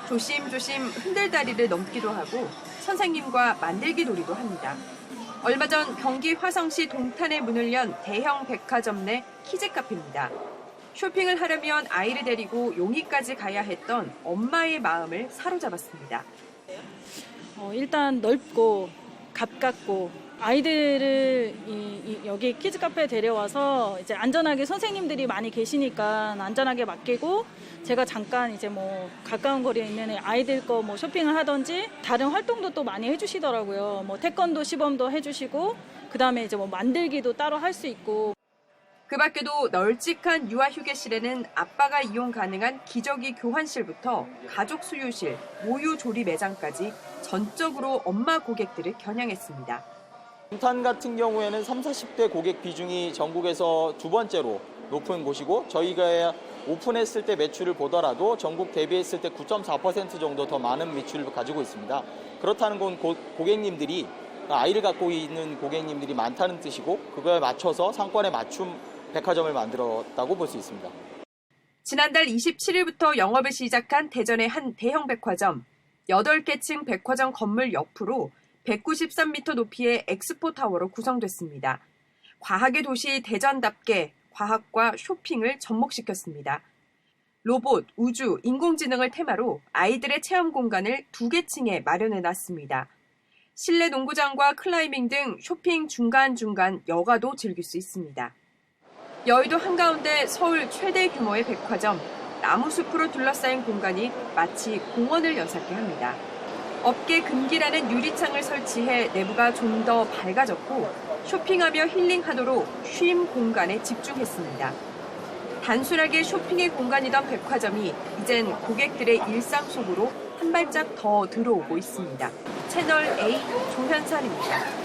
조심조심 흔들다리를 넘기도 하고 선생님과 만들기 놀이도 합니다. 얼마 전 경기 화성시 동탄에 문을 연 대형 백화점 내 키즈 카페입니다. 쇼핑을 하려면 아이를 데리고 용인까지 가야 했던 엄마의 마음을 사로잡았습니다. 일단 넓고 가깝고 아이들을 여기 키즈 카페에 데려와서 이제 안전하게 선생님들이 많이 계시니까 안전하게 맡기고 제가 잠깐 이제 뭐 가까운 거리에 있는 아이들 거 뭐 쇼핑을 하든지 다른 활동도 또 많이 해주시더라고요. 뭐 태권도 시범도 해주시고 그다음에 이제 뭐 만들기도 따로 할 수 있고. 그 밖에도 널찍한 유아 휴게실에는 아빠가 이용 가능한 기저귀 교환실부터 가족 수유실, 모유 조리 매장까지 전적으로 엄마 고객들을 겨냥했습니다. 동탄 같은 경우에는 30, 40대 고객 비중이 전국에서 두 번째로 높은 곳이고 저희가 오픈했을 때 매출을 보더라도 전국 대비했을 때 9.4% 정도 더 많은 매출을 가지고 있습니다. 그렇다는 건 고객님들이 아이를 갖고 있는 고객님들이 많다는 뜻이고 그거에 맞춰서 상권에 맞춤 백화점을 만들었다고 볼 수 있습니다. 지난달 27일부터 영업을 시작한 대전의 한 대형 백화점. 8개 층 백화점 건물 옆으로 193m 높이의 엑스포타워로 구성됐습니다. 과학의 도시 대전답게 과학과 쇼핑을 접목시켰습니다. 로봇, 우주, 인공지능을 테마로 아이들의 체험 공간을 2개 층에 마련해놨습니다. 실내 농구장과 클라이밍 등 쇼핑 중간중간 여가도 즐길 수 있습니다. 여의도 한가운데 서울 최대 규모의 백화점, 나무숲으로 둘러싸인 공간이 마치 공원을 연상케 합니다. 업계 금기라는 유리창을 설치해 내부가 좀 더 밝아졌고 쇼핑하며 힐링하도록 쉼 공간에 집중했습니다. 단순하게 쇼핑의 공간이던 백화점이 이젠 고객들의 일상 속으로 한 발짝 더 들어오고 있습니다. 채널A 조현선입니다.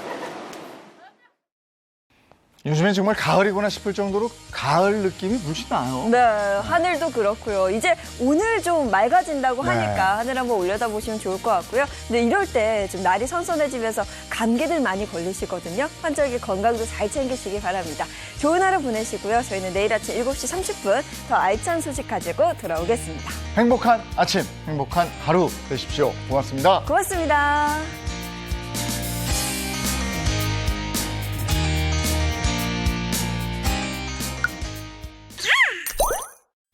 요즘엔 정말 가을이구나 싶을 정도로 가을 느낌이 물씬 나요. 네, 하늘도 그렇고요. 이제 오늘 좀 맑아진다고 하니까 하늘 한번 올려다보시면 좋을 것 같고요. 근데 이럴 때 좀 날이 선선해지면서 감기들 많이 걸리시거든요. 환절기 건강도 잘 챙기시기 바랍니다. 좋은 하루 보내시고요. 저희는 내일 아침 7시 30분 더 알찬 소식 가지고 돌아오겠습니다. 행복한 아침, 행복한 하루 되십시오. 고맙습니다. 고맙습니다.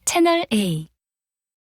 채널A